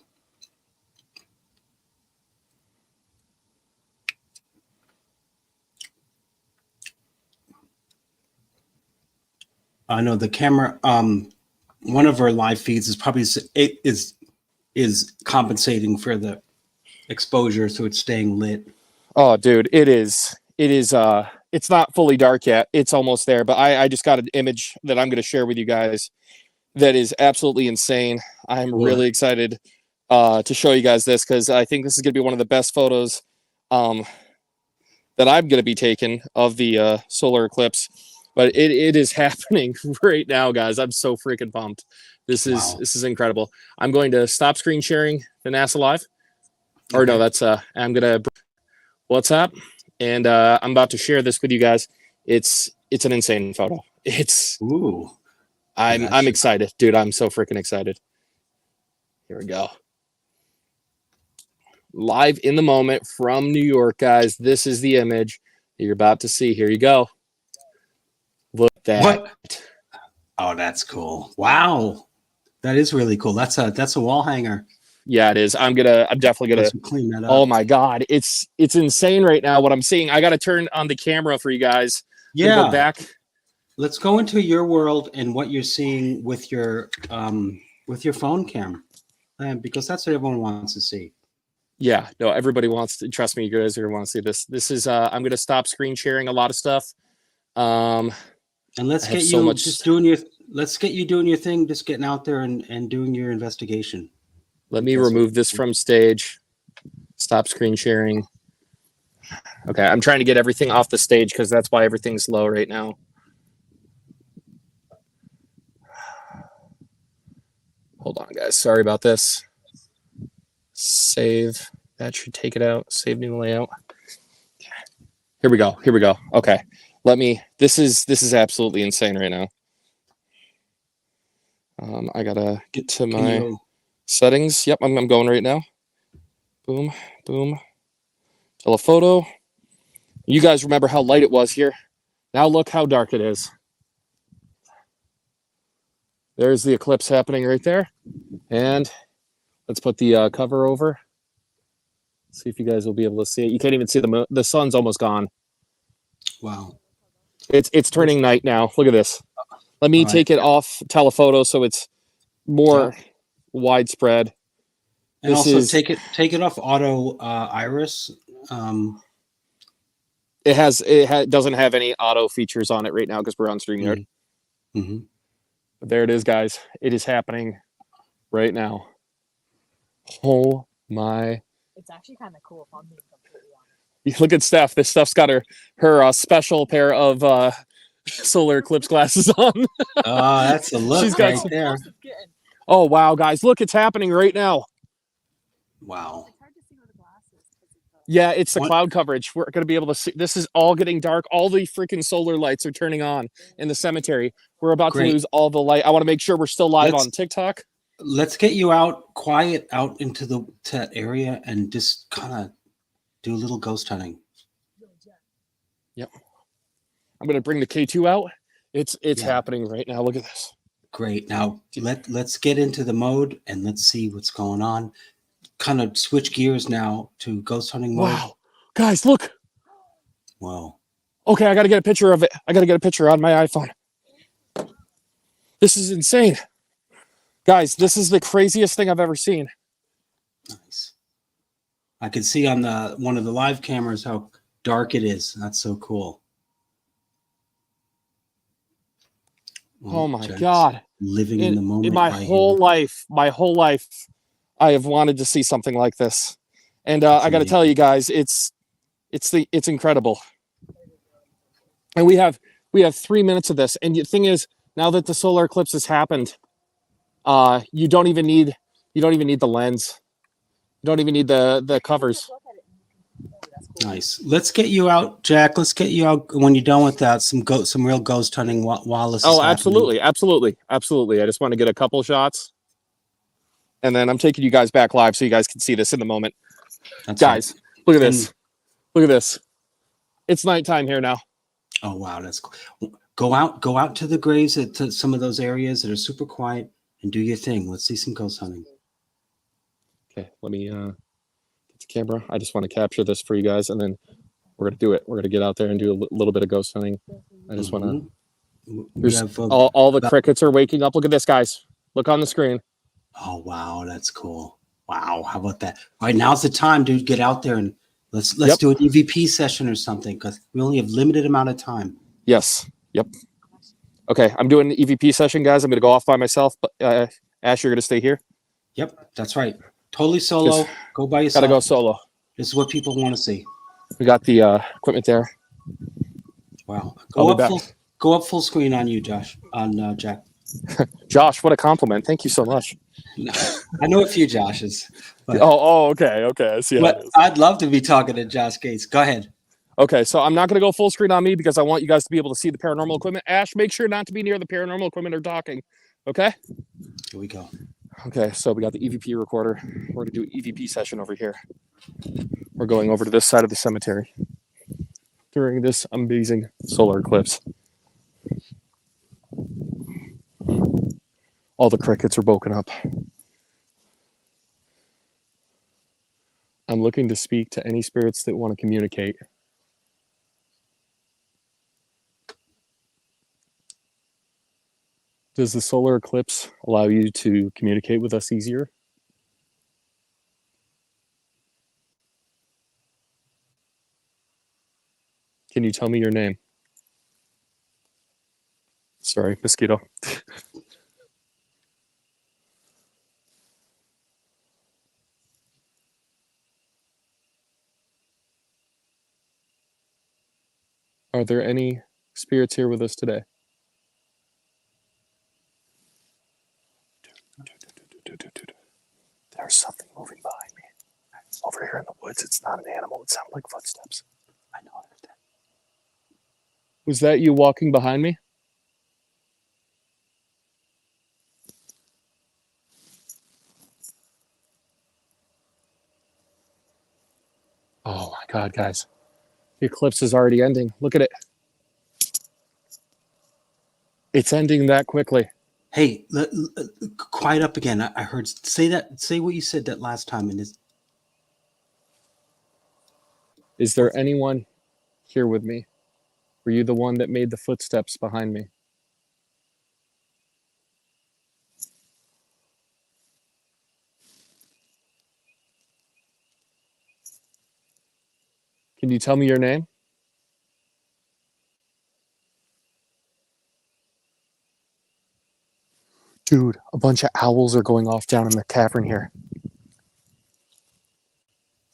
I know the camera. One of our live feeds is probably is compensating for the exposure, so it's staying lit. Oh, dude, it is. It's not fully dark yet. It's almost there, but I just got an image that I'm going to share with you guys that is absolutely insane. I'm really excited to show you guys this because I think this is going to be one of the best photos that I'm going to be taking of the solar eclipse. But it is happening right now, guys. I'm so freaking pumped. This is incredible. I'm going to stop screen sharing the NASA Live. Or no, that's I'm gonna WhatsApp, and I'm about to share this with you guys. It's an insane photo. I'm excited, dude. I'm so freaking excited. Here we go. Live in the moment from New York, guys. This is the image that you're about to see. Here you go. Look at that. What? Oh, that's cool. Wow. That is really cool. That's a wall hanger. Yeah, it is. I'm definitely gonna clean that up. Oh my god, it's insane right now what I'm seeing. I gotta turn on the camera for you guys. Yeah. Go back. Let's go into your world and what you're seeing with your phone camera, because that's what everyone wants to see. Yeah, no, everybody wants to. Trust me, you guys are gonna want to see this. This is. I'm gonna stop screen sharing a lot of stuff. And let's get you Let's get you doing your thing. Just getting out there and doing your investigation. Let me remove this from stage. Stop screen sharing. Okay, I'm trying to get everything off the stage because that's why everything's low right now. Hold on, guys. Sorry about this. Save. That should take it out. Save new layout. Here we go. Here we go. Okay. This is absolutely insane right now. I gotta get to my settings. Yep, I'm going right now. Boom, boom. Telephoto. You guys remember how light it was here. Now look how dark it is. There's the eclipse happening right there. And let's put the cover over. See if you guys will be able to see it. You can't even see the moon. The sun's almost gone. Wow. It's turning night now. Look at this. Let me take it off telephoto so it's more widespread. And also take it off auto iris. It doesn't have any auto features on it right now because we're on StreamYard. Mm-hmm. But there it is, guys. It is happening right now. Oh my! It's actually kind of cool if I'm being completely honest. Look at Steph. This Steph's got her special pair of solar eclipse glasses on. Oh, that's a look. She's got there. Oh wow, guys! Look, it's happening right now. Wow. Yeah, it's the cloud coverage. We're going to be able to see. This is all getting dark. All the freaking solar lights are turning on in the cemetery. We're about to lose all the light. I want to make sure we're still live on TikTok. Let's get you out into that area and just kind of do a little ghost hunting. Yep. I'm going to bring the K2 out. It's happening right now. Look at this. Great. Now let's get into the mode and let's see what's going on. Kind of switch gears now to ghost hunting mode. Wow. Guys, look. Whoa. Okay, I got to get a picture of it. I got to get a picture on my iPhone. This is insane. Guys, this is the craziest thing I've ever seen. Nice. I can see on one of the live cameras how dark it is. That's so cool. Oh my God. Living in the moment. In my whole life, I have wanted to see something like this. And I got to tell you guys, it's incredible. And we have 3 minutes of this. And the thing is, now that the solar eclipse has happened, you don't even need the lens. You don't even need the covers. Nice. Let's get you out, Jack. Let's get you out when you're done with that. Some real ghost hunting while this is happening. Absolutely. I just want to get a couple shots, and then I'm taking you guys back live so you guys can see this in the moment. That's guys, right. Look at this. Look at this. It's nighttime here now. Oh wow, that's cool. Go out to the graves to some of those areas that are super quiet and do your thing. Let's see some ghost hunting. Okay, let me get the camera. I just want to capture this for you guys, and then we're gonna do it. We're gonna get out there and do a little bit of ghost hunting. I just want to. All the crickets are waking up. Look at this, guys. Look on the screen. Oh wow, that's cool. Wow, how about that? All right, now's the time, dude. Get out there and let's do an EVP session or something because we only have limited amount of time. Yes. Yep. Okay, I'm doing an EVP session, guys. I'm gonna go off by myself, but Ash, you're gonna stay here. Yep, that's right. Totally solo. Go by yourself. Gotta go solo. This is what people want to see. We got the equipment there. Wow. Go up full screen on you, Josh. On Jack. Josh, what a compliment. Thank you so much. I know a few Joshes. But, okay. I see how it is. I'd love to be talking to Josh Gates. Go ahead. Okay, so I'm not going to go full screen on me because I want you guys to be able to see the paranormal equipment. Ash, make sure not to be near the paranormal equipment or talking. Okay? Here we go. Okay, so we got the EVP recorder. We're going to do an EVP session over here. We're going over to this side of the cemetery during this amazing solar eclipse. All the crickets are woken up. I'm looking to speak to any spirits that want to communicate. Does the solar eclipse allow you to communicate with us easier? Can you tell me your name? Sorry, mosquito. Are there any spirits here with us today? There's something moving behind me. Over here in the woods, it's not an animal. It sounds like footsteps. I know. Was that you walking behind me? Oh my God, guys. The eclipse is already ending. Look at it. It's ending that quickly. Hey, quiet up again. I heard say what you said that last time. And is there anyone here with me? Were you the one that made the footsteps behind me? Can you tell me your name? Dude, a bunch of owls are going off down in the cavern here.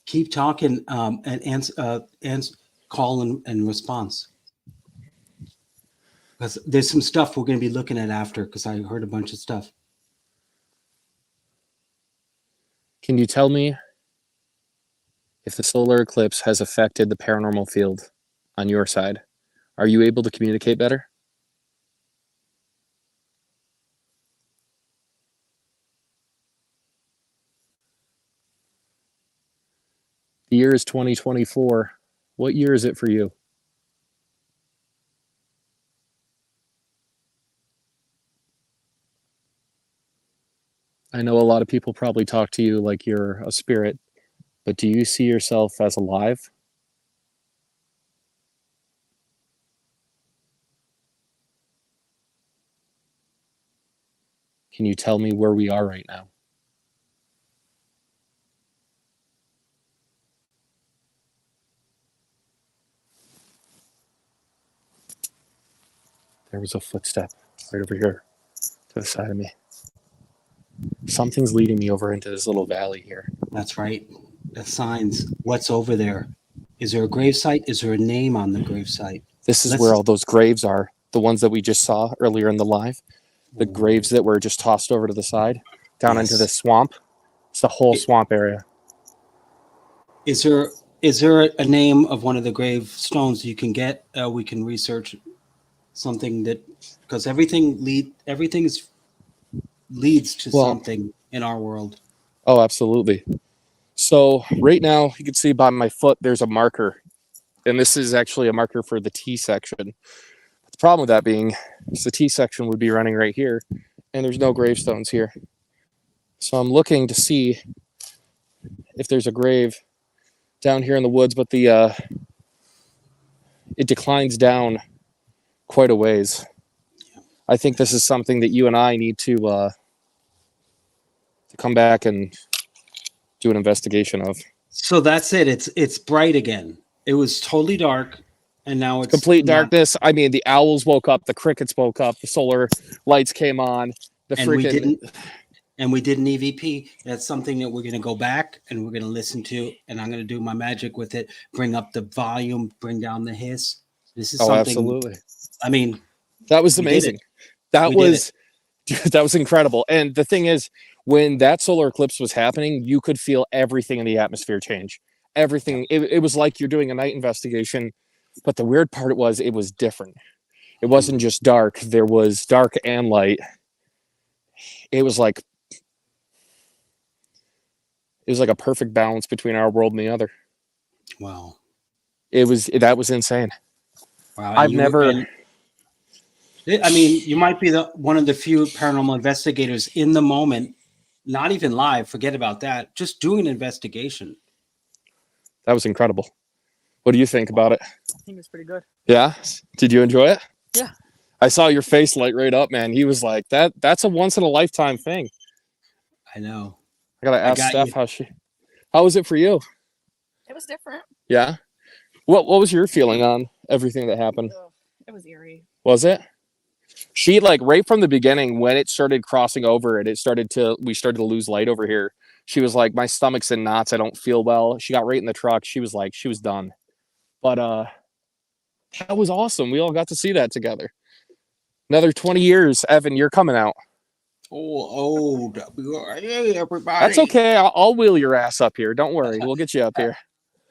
Keep talking and call and response. Because there's some stuff we're going to be looking at after because I heard a bunch of stuff. Can you tell me if the solar eclipse has affected the paranormal field on your side? Are you able to communicate better? The year is 2024. What year is it for you? I know a lot of people probably talk to you like you're a spirit, but do you see yourself as alive? Can you tell me where we are right now? There was a footstep right over here to the side of me. Something's leading me over into this little valley here. That's right. The signs. What's over there? Is there a gravesite? Is there a name on the gravesite? This is where all those graves are. The ones that we just saw earlier in the live. The graves that were just tossed over to the side, down into the swamp. It's the whole swamp area. Is there a name of one of the gravestones you can get? We can research something that, because everything leads to something in our world. Oh, absolutely. So right now you can see by my foot there's a marker, and this is actually a marker for the T section. The problem with that being is the T section would be running right here, and there's no gravestones here. So I'm looking to see if there's a grave down here in the woods, but it declines down quite a ways. I think this is something that you and I need to come back and do an investigation of. So that's it. It's bright again. It was totally dark, and now it's complete darkness. I mean, the owls woke up, the crickets woke up, the solar lights came on. We didn't EVP. That's something that we're going to go back and we're going to listen to, and I'm going to do my magic with it. Bring up the volume, bring down the hiss. This is something. Absolutely. I mean, that was amazing. That was incredible. And the thing is, when that solar eclipse was happening, you could feel everything in the atmosphere change. Everything. It was like you're doing a night investigation, but the weird part was it was different. It wasn't just dark. There was dark and light. It was like a perfect balance between our world and the other. Wow. That was insane. Wow. I've never. I mean, you might be one of the few paranormal investigators in the moment, not even live. Forget about that. Just doing an investigation. That was incredible. What do you think about it? I think it's pretty good. Yeah. Did you enjoy it? Yeah. I saw your face light right up, man. He was like, that's a once in a lifetime thing. I know. I gotta ask Steph how was it for you? It was different. Yeah. What was your feeling on everything that happened? It was eerie. Was it? She, like, right from the beginning, when it started crossing over and we started to lose light over here, she was like, my stomach's in knots. I don't feel well. She got right in the truck. She was like, she was done. But that was awesome. We all got to see that together. Another 20 years, Evan, you're coming out. Oh, hey, everybody. That's okay. I'll wheel your ass up here. Don't worry. We'll get you up here.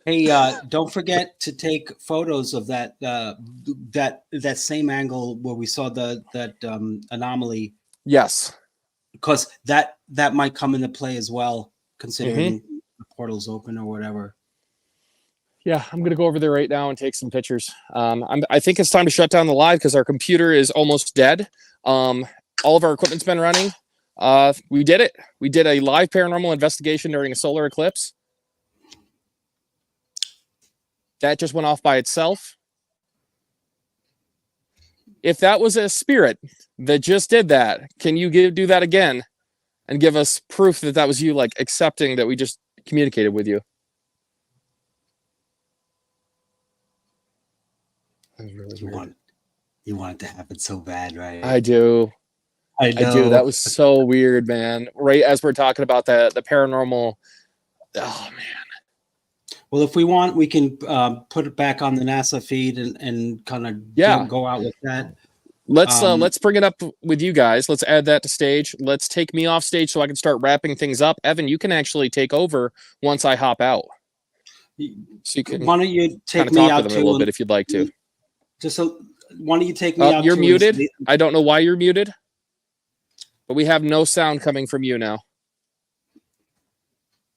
Hey, don't forget to take photos of that same angle where we saw that anomaly. Yes, because that might come into play as well, considering the portal's open or whatever. Yeah, I'm gonna go over there right now and take some pictures. I think it's time to shut down the live because our computer is almost dead. All of our equipment's been running. We did it. We did a live paranormal investigation during a solar eclipse. That just went off by itself. If that was a spirit that just did that, can you do that again and give us proof that that was you, like, accepting that we just communicated with you? That was really weird. You want it to happen so bad, right? I do. I know. I do. That was so weird, man. Right as we're talking about the paranormal. Oh, man. Well, if we want, we can put it back on the NASA feed and kind of go out with that. Let's bring it up with you guys. Let's add that to stage. Let's take me off stage so I can start wrapping things up. Evan, you can actually take over once I hop out. So you can. Why don't you take me out a little bit if you'd like to? Why don't you take me out? You're muted. I don't know why you're muted, but we have no sound coming from you now.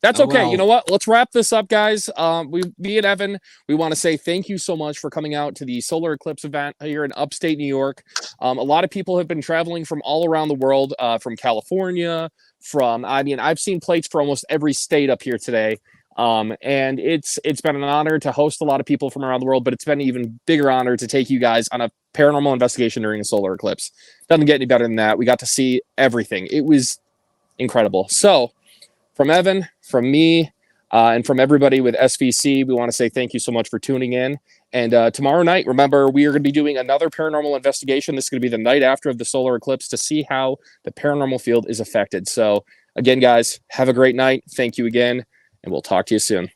That's okay. Well, you know what? Let's wrap this up, guys. Me and Evan, we want to say thank you so much for coming out to the solar eclipse event here in upstate New York. A lot of people have been traveling from all around the world, from California, I've seen plates for almost every state up here today. And it's been an honor to host a lot of people from around the world, but it's been an even bigger honor to take you guys on a paranormal investigation during a solar eclipse. Doesn't get any better than that. We got to see everything. It was incredible. So from Evan, from me, and from everybody with SVC, we want to say thank you so much for tuning in. And tomorrow night, remember, we are going to be doing another paranormal investigation. This is going to be the night after the solar eclipse to see how the paranormal field is affected. So again, guys, have a great night. Thank you again, and we'll talk to you soon.